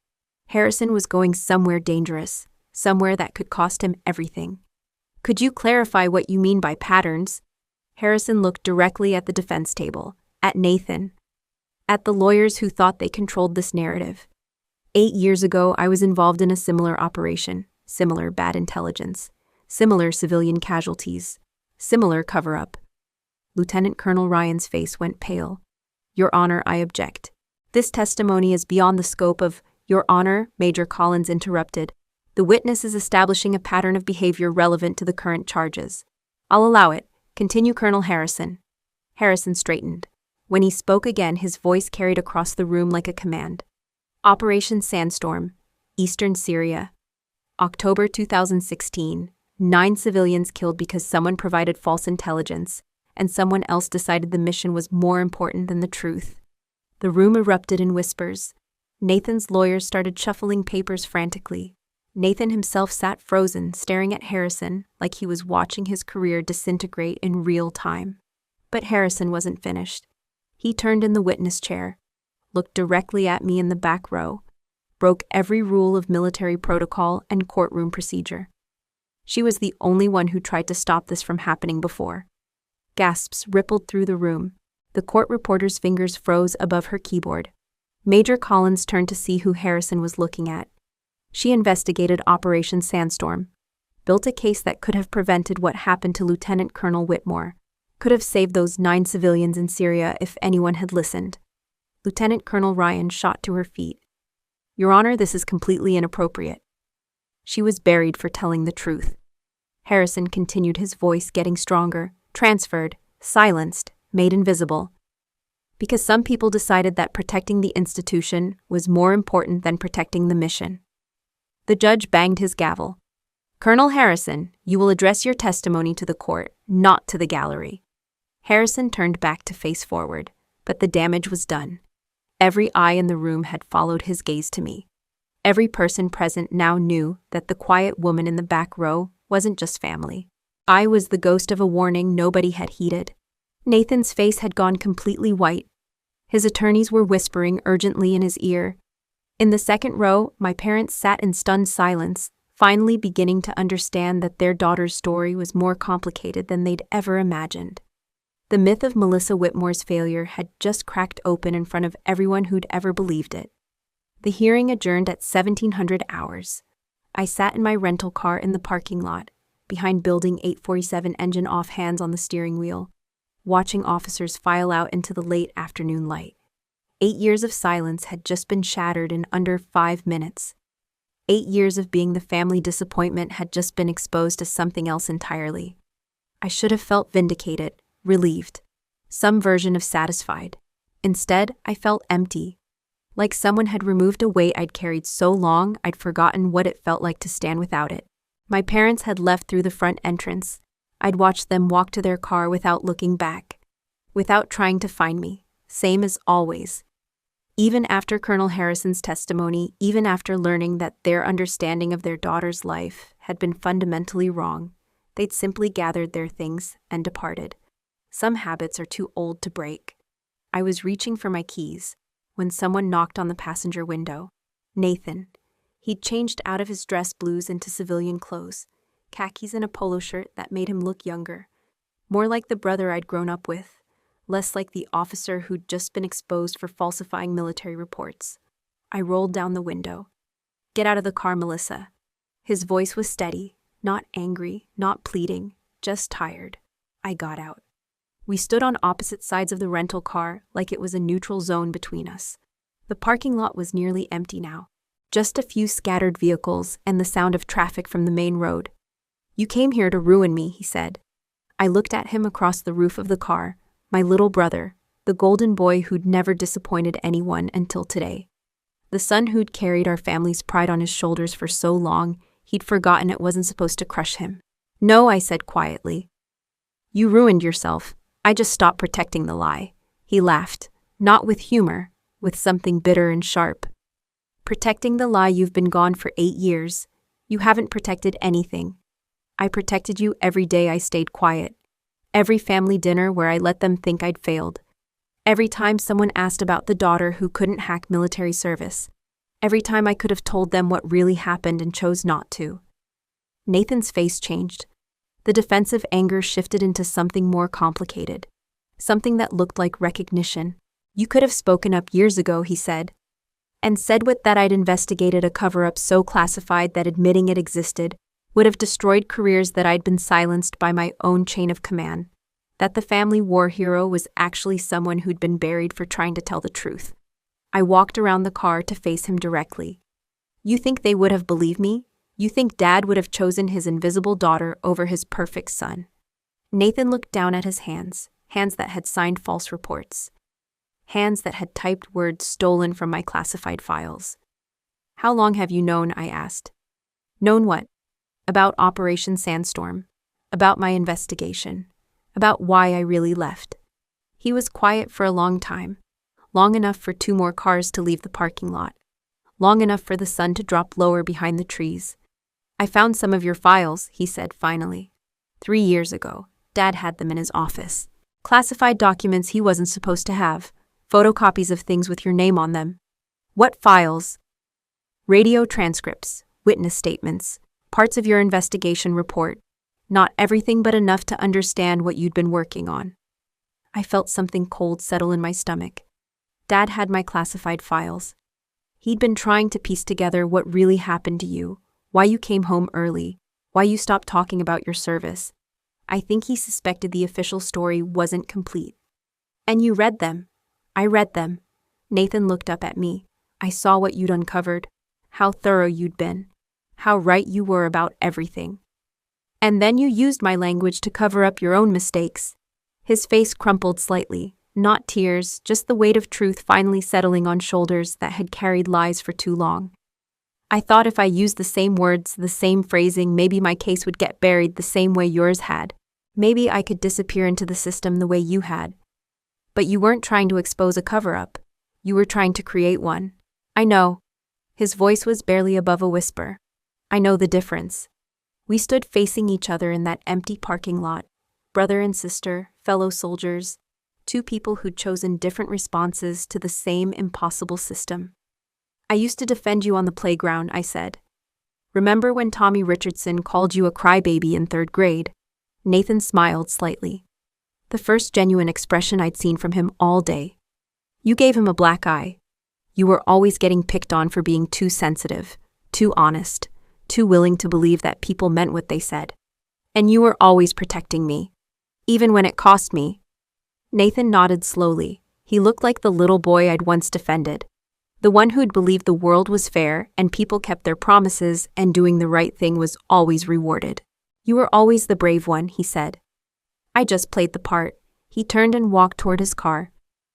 Harrison was going somewhere dangerous, somewhere that could cost him everything. Could you clarify what you mean by patterns? Harrison looked directly at the defense table, at Nathan, at the lawyers who thought they controlled this narrative. 8 years ago, I was involved in a similar operation, similar bad intelligence, similar civilian casualties, similar cover-up. Lieutenant Colonel Ryan's face went pale. Your Honor, I object. This testimony is beyond the scope of Your Honor, Major Collins interrupted. The witness is establishing a pattern of behavior relevant to the current charges. I'll allow it. Continue, Colonel Harrison. Harrison straightened. When he spoke again, his voice carried across the room like a command. Operation Sandstorm, Eastern Syria. October 2016. 9 civilians killed because someone provided false intelligence, and someone else decided the mission was more important than the truth. The room erupted in whispers. Nathan's lawyers started shuffling papers frantically. Nathan himself sat frozen, staring at Harrison like he was watching his career disintegrate in real time. But Harrison wasn't finished. He turned in the witness chair, looked directly at me in the back row, broke every rule of military protocol and courtroom procedure. She was the only one who tried to stop this from happening before. Gasps rippled through the room. The court reporter's fingers froze above her keyboard. Major Collins turned to see who Harrison was looking at. She investigated Operation Sandstorm, built a case that could have prevented what happened to Lieutenant Colonel Whitmore, could have saved those 9 civilians in Syria if anyone had listened. Lieutenant Colonel Ryan shot to her feet. Your Honor, this is completely inappropriate. She was buried for telling the truth. Harrison continued, his voice getting stronger, transferred, silenced, made invisible. Because some people decided that protecting the institution was more important than protecting the mission. The judge banged his gavel. Colonel Harrison, you will address your testimony to the court, not to the gallery. Harrison turned back to face forward, but the damage was done. Every eye in the room had followed his gaze to me. Every person present now knew that the quiet woman in the back row wasn't just family. I was the ghost of a warning nobody had heeded. Nathan's face had gone completely white. His attorneys were whispering urgently in his ear. In the second row, my parents sat in stunned silence, finally beginning to understand that their daughter's story was more complicated than they'd ever imagined. The myth of Melissa Whitmore's failure had just cracked open in front of everyone who'd ever believed it. The hearing adjourned at 1700 hours. I sat in my rental car in the parking lot, behind Building 847, engine off, hands on the steering wheel, watching officers file out into the late afternoon light. 8 years of silence had just been shattered in under 5 minutes. 8 years of being the family disappointment had just been exposed as something else entirely. I should have felt vindicated, relieved, some version of satisfied. Instead, I felt empty, like someone had removed a weight I'd carried so long I'd forgotten what it felt like to stand without it. My parents had left through the front entrance. I'd watched them walk to their car without looking back, without trying to find me, same as always. Even after Colonel Harrison's testimony, even after learning that their understanding of their daughter's life had been fundamentally wrong, they'd simply gathered their things and departed. Some habits are too old to break. I was reaching for my keys when someone knocked on the passenger window. Nathan. He'd changed out of his dress blues into civilian clothes, khakis and a polo shirt that made him look younger, more like the brother I'd grown up with, less like the officer who'd just been exposed for falsifying military reports. I rolled down the window. Get out of the car, Melissa. His voice was steady, not angry, not pleading, just tired. I got out. We stood on opposite sides of the rental car like it was a neutral zone between us. The parking lot was nearly empty now. Just a few scattered vehicles and the sound of traffic from the main road. You came here to ruin me, he said. I looked at him across the roof of the car, my little brother, the golden boy who'd never disappointed anyone until today. The son who'd carried our family's pride on his shoulders for so long, he'd forgotten it wasn't supposed to crush him. No, I said quietly. You ruined yourself. I just stopped protecting the lie. He laughed, not with humor, with something bitter and sharp. Protecting the lie. You've been gone for 8 years. You haven't protected anything. I protected you every day I stayed quiet. Every family dinner where I let them think I'd failed. Every time someone asked about the daughter who couldn't hack military service. Every time I could have told them what really happened and chose not to. Nathan's face changed. The defensive anger shifted into something more complicated. Something that looked like recognition. You could have spoken up years ago, he said. And said what that I'd investigated a cover-up so classified that admitting it existed would have destroyed careers, that I'd been silenced by my own chain of command, that the family war hero was actually someone who'd been buried for trying to tell the truth. I walked around the car to face him directly. You think they would have believed me? You think Dad would have chosen his invisible daughter over his perfect son? Nathan looked down at his hands that had signed false reports. Hands that had typed words stolen from my classified files. How long have you known? I asked. Known what? About Operation Sandstorm. About my investigation. About why I really left. He was quiet for a long time. Long enough for 2 more cars to leave the parking lot. Long enough for the sun to drop lower behind the trees. I found some of your files, he said finally. 3 years ago, Dad had them in his office. Classified documents he wasn't supposed to have. Photocopies of things with your name on them. What files? Radio transcripts, witness statements, parts of your investigation report. Not everything, but enough to understand what you'd been working on. I felt something cold settle in my stomach. Dad had my classified files. He'd been trying to piece together what really happened to you, why you came home early, why you stopped talking about your service. I think he suspected the official story wasn't complete. And you read them. I read them. Nathan looked up at me. I saw what you'd uncovered, how thorough you'd been, how right you were about everything. And then you used my language to cover up your own mistakes. His face crumpled slightly, not tears, just the weight of truth finally settling on shoulders that had carried lies for too long. I thought if I used the same words, the same phrasing, maybe my case would get buried the same way yours had. Maybe I could disappear into the system the way you had. But you weren't trying to expose a cover-up. You were trying to create one. I know. His voice was barely above a whisper. I know the difference. We stood facing each other in that empty parking lot. Brother and sister, fellow soldiers. 2 people who'd chosen different responses to the same impossible system. I used to defend you on the playground, I said. Remember when Tommy Richardson called you a crybaby in 3rd grade? Nathan smiled slightly. The first genuine expression I'd seen from him all day. You gave him a black eye. You were always getting picked on for being too sensitive, too honest, too willing to believe that people meant what they said. And you were always protecting me. Even when it cost me. Nathan nodded slowly. He looked like the little boy I'd once defended. The one who'd believed the world was fair and people kept their promises and doing the right thing was always rewarded. You were always the brave one, he said. I just played the part. He turned and walked toward his car.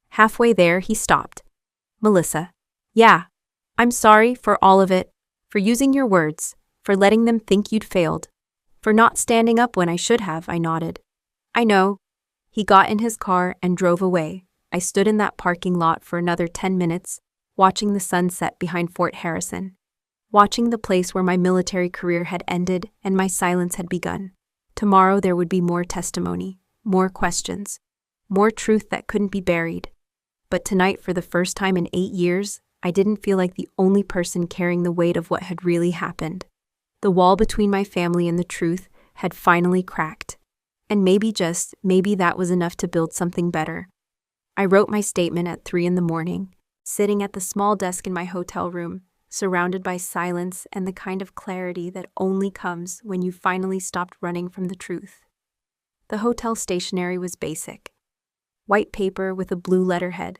Halfway there, he stopped. Melissa. Yeah. I'm sorry for all of it, for using your words, for letting them think you'd failed, for not standing up when I should have, I nodded. I know. He got in his car and drove away. I stood in that parking lot for another 10 minutes, watching the sun set behind Fort Harrison, watching the place where my military career had ended and my silence had begun. Tomorrow there would be more testimony, more questions, more truth that couldn't be buried. But tonight, for the first time in 8 years, I didn't feel like the only person carrying the weight of what had really happened. The wall between my family and the truth had finally cracked. And maybe that was enough to build something better. I wrote my statement at 3 a.m, sitting at the small desk in my hotel room, surrounded by silence and the kind of clarity that only comes when you finally stopped running from the truth. The hotel stationery was basic. White paper with a blue letterhead.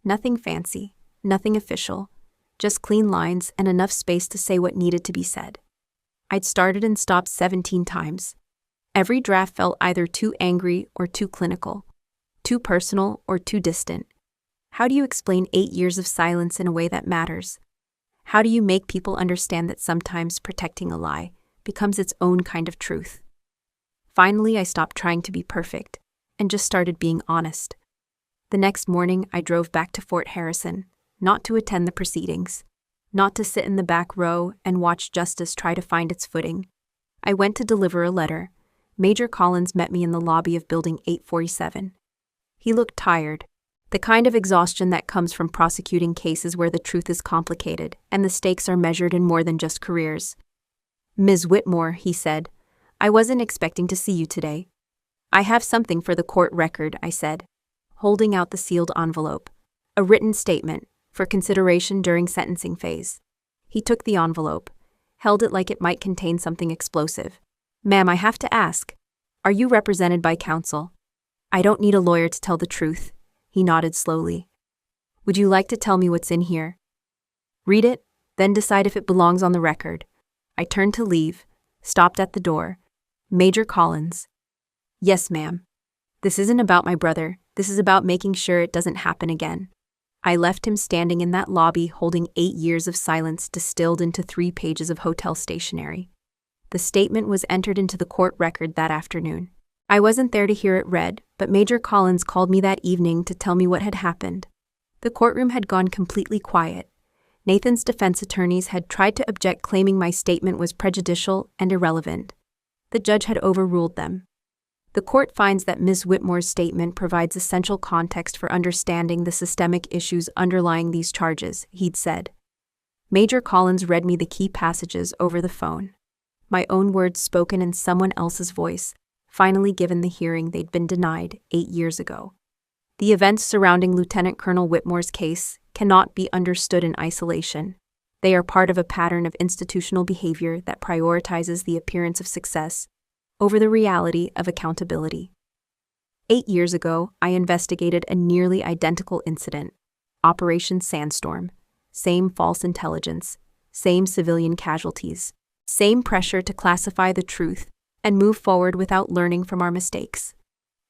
Nothing fancy, nothing official, just clean lines and enough space to say what needed to be said. I'd started and stopped 17 times. Every draft felt either too angry or too clinical, too personal or too distant. How do you explain 8 years of silence in a way that matters? How do you make people understand that sometimes protecting a lie becomes its own kind of truth? Finally, I stopped trying to be perfect and just started being honest. The next morning, I drove back to Fort Harrison, not to attend the proceedings, not to sit in the back row and watch justice try to find its footing. I went to deliver a letter. Major Collins met me in the lobby of Building 847. He looked tired, the kind of exhaustion that comes from prosecuting cases where the truth is complicated and the stakes are measured in more than just careers. Ms. Whitmore, he said, I wasn't expecting to see you today. I have something for the court record, I said, holding out the sealed envelope. A written statement, for consideration during sentencing phase. He took the envelope, held it like it might contain something explosive. Ma'am, I have to ask, are you represented by counsel? I don't need a lawyer to tell the truth. He nodded slowly. Would you like to tell me what's in here? Read it? then decide if it belongs on the record. I turned to leave, stopped at the door. Major Collins. Yes, ma'am. This isn't about my brother. This is about making sure it doesn't happen again. I left him standing in that lobby holding 8 years of silence distilled into 3 pages of hotel stationery. The statement was entered into the court record that afternoon. I wasn't there to hear it read, but Major Collins called me that evening to tell me what had happened. The courtroom had gone completely quiet. Nathan's defense attorneys had tried to object, claiming my statement was prejudicial and irrelevant. The judge had overruled them. The court finds that Ms. Whitmore's statement provides essential context for understanding the systemic issues underlying these charges, he'd said. Major Collins read me the key passages over the phone. My own words spoken in someone else's voice, finally given the hearing they'd been denied 8 years ago. The events surrounding Lieutenant Colonel Whitmore's case cannot be understood in isolation. They are part of a pattern of institutional behavior that prioritizes the appearance of success over the reality of accountability. 8 years ago, I investigated a nearly identical incident, Operation Sandstorm. Same false intelligence, same civilian casualties, same pressure to classify the truth and move forward without learning from our mistakes.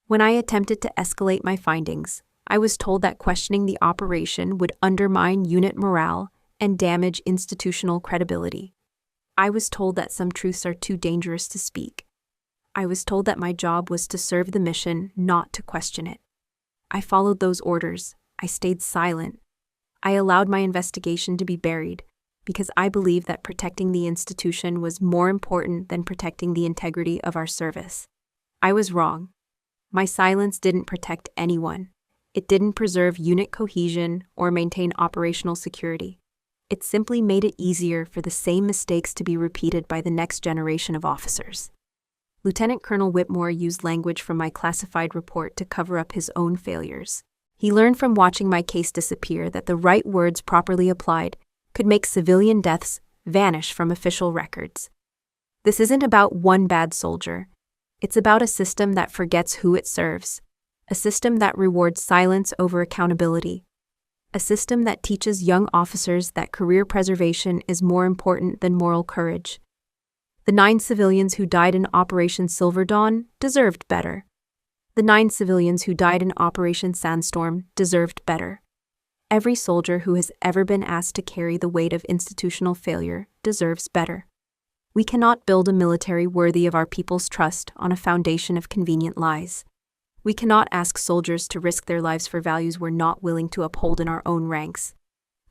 When I attempted to escalate my findings, I was told that questioning the operation would undermine unit morale and damage institutional credibility. I was told that some truths are too dangerous to speak. I was told that my job was to serve the mission, not to question it. I followed those orders. I stayed silent. I allowed my investigation to be buried because I believed that protecting the institution was more important than protecting the integrity of our service. I was wrong. My silence didn't protect anyone. It didn't preserve unit cohesion or maintain operational security. It simply made it easier for the same mistakes to be repeated by the next generation of officers. Lieutenant Colonel Whitmore used language from my classified report to cover up his own failures. He learned from watching my case disappear that the right words properly applied could make civilian deaths vanish from official records. This isn't about one bad soldier. It's about a system that forgets who it serves, a system that rewards silence over accountability, a system that teaches young officers that career preservation is more important than moral courage. The 9 civilians who died in Operation Silver Dawn deserved better. The 9 civilians who died in Operation Sandstorm deserved better. Every soldier who has ever been asked to carry the weight of institutional failure deserves better. We cannot build a military worthy of our people's trust on a foundation of convenient lies. We cannot ask soldiers to risk their lives for values we're not willing to uphold in our own ranks.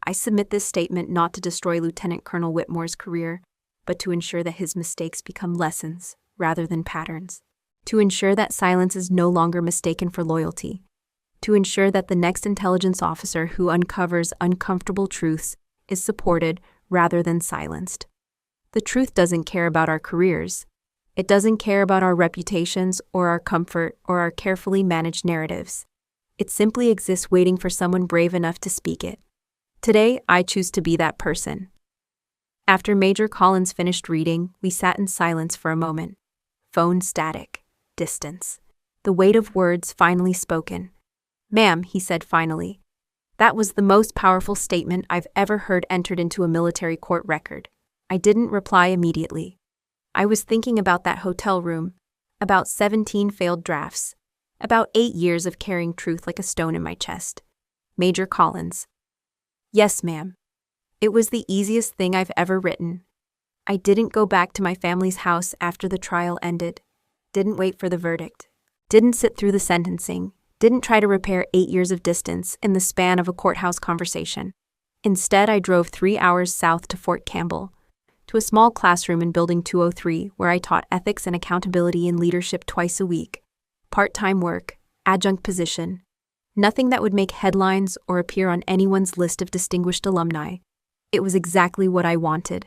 I submit this statement not to destroy Lieutenant Colonel Whitmore's career, but to ensure that his mistakes become lessons rather than patterns. To ensure that silence is no longer mistaken for loyalty. To ensure that the next intelligence officer who uncovers uncomfortable truths is supported rather than silenced. The truth doesn't care about our careers. It doesn't care about our reputations or our comfort or our carefully managed narratives. It simply exists waiting for someone brave enough to speak it. Today, I choose to be that person. After Major Collins finished reading, we sat in silence for a moment. Phone static. Distance. The weight of words finally spoken. "Ma'am," he said finally. "That was the most powerful statement I've ever heard entered into a military court record." I didn't reply immediately. I was thinking about that hotel room, about 17 failed drafts, about 8 years of carrying truth like a stone in my chest. Major Collins. "Yes, ma'am. It was the easiest thing I've ever written. I didn't go back to my family's house after the trial ended, didn't wait for the verdict, didn't sit through the sentencing, didn't try to repair 8 years of distance in the span of a courthouse conversation. Instead, I drove 3 hours south to Fort Campbell, to a small classroom in Building 203 where I taught ethics and accountability and leadership twice a week. Part-time work, adjunct position, nothing that would make headlines or appear on anyone's list of distinguished alumni. It was exactly what I wanted.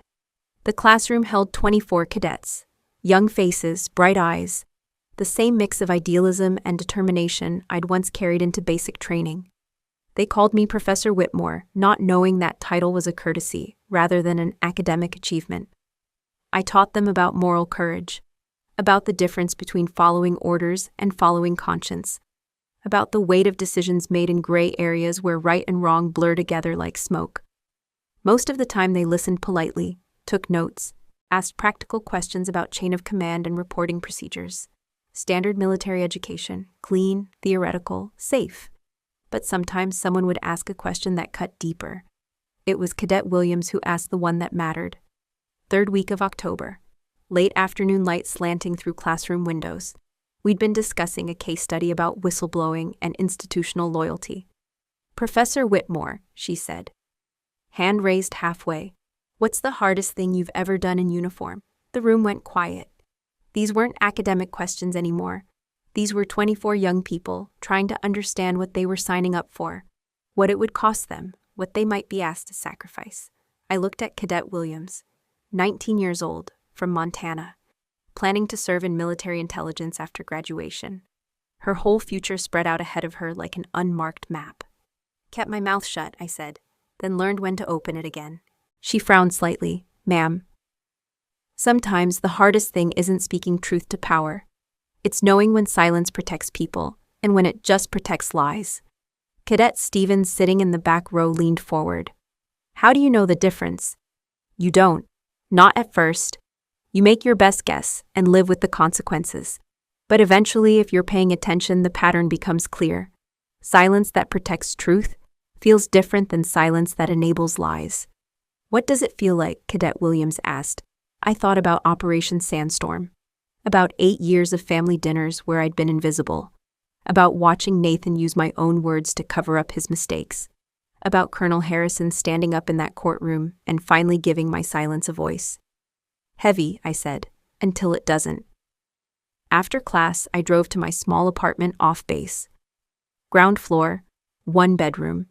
The classroom held 24 cadets, young faces, bright eyes, the same mix of idealism and determination I'd once carried into basic training. They called me Professor Whitmore, not knowing that title was a courtesy rather than an academic achievement. I taught them about moral courage, about the difference between following orders and following conscience, about the weight of decisions made in gray areas where right and wrong blur together like smoke. Most of the time they listened politely, took notes, asked practical questions about chain of command and reporting procedures. Standard military education, clean, theoretical, safe. But sometimes someone would ask a question that cut deeper. It was Cadet Williams who asked the one that mattered. Third week of October. Late afternoon light slanting through classroom windows. We'd been discussing a case study about whistleblowing and institutional loyalty. "Professor Whitmore," she said. Hand raised halfway. "What's the hardest thing you've ever done in uniform?" The room went quiet. These weren't academic questions anymore. These were 24 young people trying to understand what they were signing up for, what it would cost them, what they might be asked to sacrifice. I looked at Cadet Williams, 19 years old, from Montana, planning to serve in military intelligence after graduation. Her whole future spread out ahead of her like an unmarked map. Kept my mouth shut, I said, then learned when to open it again. She frowned slightly. "Ma'am, sometimes the hardest thing isn't speaking truth to power. It's knowing when silence protects people and when it just protects lies." Cadet Stevens, sitting in the back row, leaned forward. "How do you know the difference?" "You don't. Not at first. You make your best guess and live with the consequences. But eventually, if you're paying attention, the pattern becomes clear. Silence that protects truth feels different than silence that enables lies." "What does it feel like?" Cadet Williams asked. I thought about Operation Sandstorm. About 8 years of family dinners where I'd been invisible. About watching Nathan use my own words to cover up his mistakes. About Colonel Harrison standing up in that courtroom and finally giving my silence a voice. "Heavy," I said, "until it doesn't." After class, I drove to my small apartment off base. Ground floor, 1 bedroom.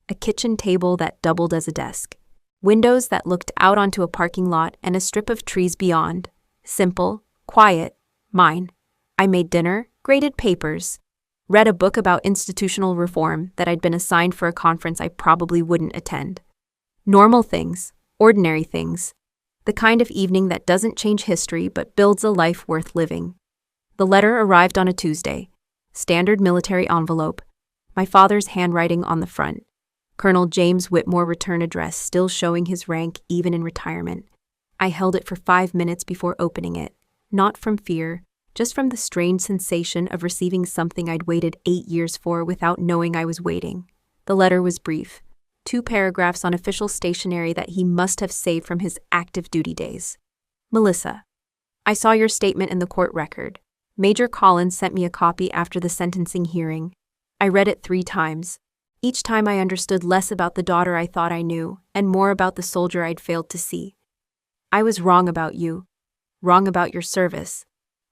A kitchen table that doubled as a desk. Windows that looked out onto a parking lot and a strip of trees beyond. Simple, quiet, mine. I made dinner, graded papers, read a book about institutional reform that I'd been assigned for a conference I probably wouldn't attend. Normal things, ordinary things. The kind of evening that doesn't change history but builds a life worth living. The letter arrived on a Tuesday. Standard military envelope. My father's handwriting on the front. Colonel James Whitmore return address still showing his rank even in retirement. I held it for 5 minutes before opening it. Not from fear, just from the strange sensation of receiving something I'd waited 8 years for without knowing I was waiting. The letter was brief. 2 paragraphs on official stationery that he must have saved from his active duty days. "Melissa, I saw your statement in the court record. Major Collins sent me a copy after the sentencing hearing. I read it 3 times. Each time I understood less about the daughter I thought I knew and more about the soldier I'd failed to see. I was wrong about you. Wrong about your service.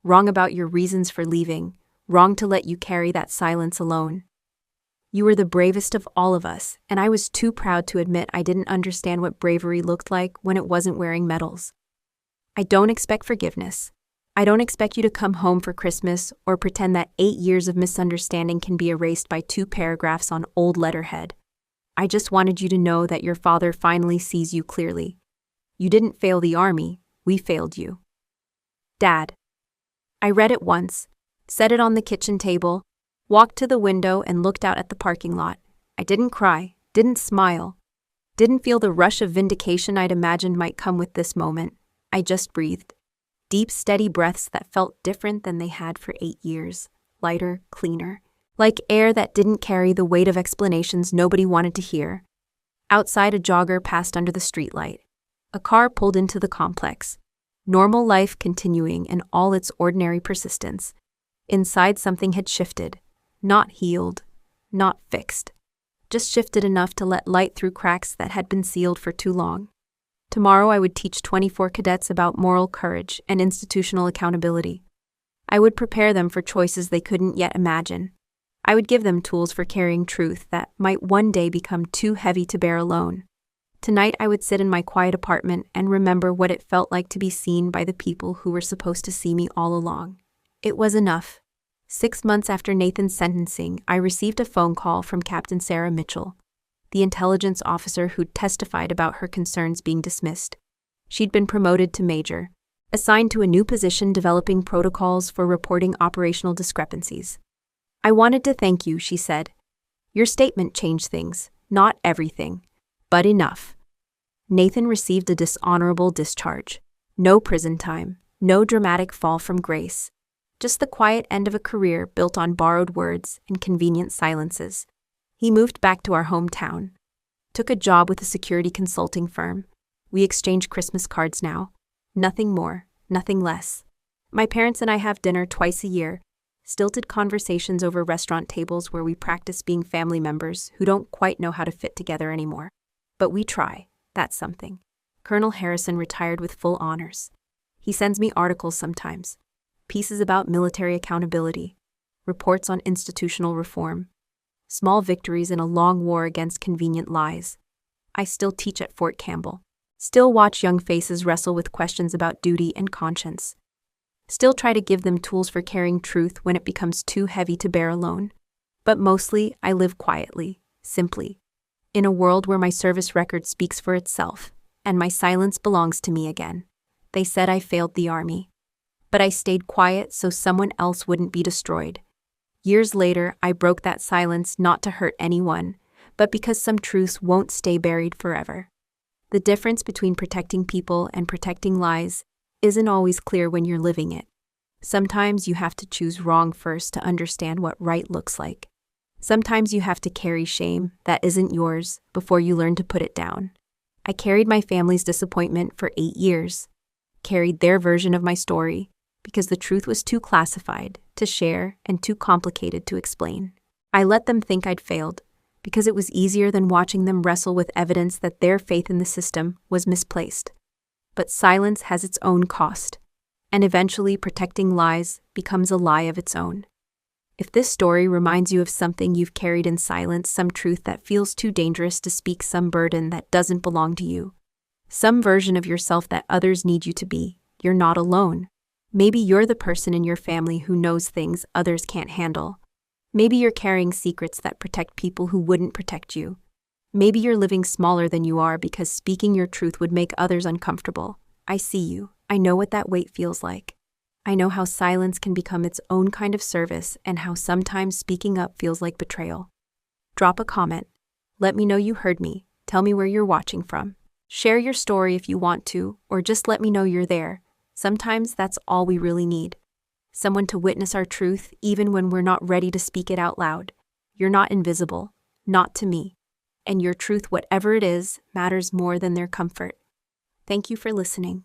Wrong about your reasons for leaving. Wrong to let you carry that silence alone. You were the bravest of all of us, and I was too proud to admit I didn't understand what bravery looked like when it wasn't wearing medals. I don't expect forgiveness. I don't expect you to come home for Christmas or pretend that 8 years of misunderstanding can be erased by 2 paragraphs on old letterhead. I just wanted you to know that your father finally sees you clearly. You didn't fail the Army, we failed you. Dad." I read it once, set it on the kitchen table, walked to the window and looked out at the parking lot. I didn't cry, didn't smile, didn't feel the rush of vindication I'd imagined might come with this moment. I just breathed. Deep, steady breaths that felt different than they had for 8 years. Lighter, cleaner. Like air that didn't carry the weight of explanations nobody wanted to hear. Outside, a jogger passed under the streetlight. A car pulled into the complex. Normal life continuing in all its ordinary persistence. Inside, something had shifted. Not healed. Not fixed. Just shifted enough to let light through cracks that had been sealed for too long. Tomorrow I would teach 24 cadets about moral courage and institutional accountability. I would prepare them for choices they couldn't yet imagine. I would give them tools for carrying truth that might one day become too heavy to bear alone. Tonight I would sit in my quiet apartment and remember what it felt like to be seen by the people who were supposed to see me all along. It was enough. 6 months after Nathan's sentencing, I received a phone call from Captain Sarah Mitchell, the intelligence officer who'd testified about her concerns being dismissed. She'd been promoted to major, assigned to a new position developing protocols for reporting operational discrepancies. "I wanted to thank you," she said. "Your statement changed things, not everything, but enough." Nathan received a dishonorable discharge. No prison time, no dramatic fall from grace. Just the quiet end of a career built on borrowed words and convenient silences. He moved back to our hometown. Took a job with a security consulting firm. We exchange Christmas cards now. Nothing more, nothing less. My parents and I have dinner twice a year. Stilted conversations over restaurant tables where we practice being family members who don't quite know how to fit together anymore. But we try. That's something. Colonel Harrison retired with full honors. He sends me articles sometimes. Pieces about military accountability. Reports on institutional reform. Small victories in a long war against convenient lies. I still teach at Fort Campbell. Still watch young faces wrestle with questions about duty and conscience. Still try to give them tools for carrying truth when it becomes too heavy to bear alone. But mostly, I live quietly, simply, in a world where my service record speaks for itself, and my silence belongs to me again. They said I failed the army. But I stayed quiet so someone else wouldn't be destroyed. Years later, I broke that silence not to hurt anyone, but because some truths won't stay buried forever. The difference between protecting people and protecting lies isn't always clear when you're living it. Sometimes you have to choose wrong first to understand what right looks like. Sometimes you have to carry shame that isn't yours before you learn to put it down. I carried my family's disappointment for 8 years. Carried their version of my story because the truth was too classified to share and too complicated to explain. I let them think I'd failed because it was easier than watching them wrestle with evidence that their faith in the system was misplaced. But silence has its own cost, and eventually protecting lies becomes a lie of its own. If this story reminds you of something you've carried in silence, some truth that feels too dangerous to speak, some burden that doesn't belong to you, some version of yourself that others need you to be, you're not alone. Maybe you're the person in your family who knows things others can't handle. Maybe you're carrying secrets that protect people who wouldn't protect you. Maybe you're living smaller than you are because speaking your truth would make others uncomfortable. I see you. I know what that weight feels like. I know how silence can become its own kind of service and how sometimes speaking up feels like betrayal. Drop a comment. Let me know you heard me. Tell me where you're watching from. Share your story if you want to, or just let me know you're there. Sometimes that's all we really need. Someone to witness our truth even when we're not ready to speak it out loud. You're not invisible, not to me. And your truth, whatever it is, matters more than their comfort. Thank you for listening.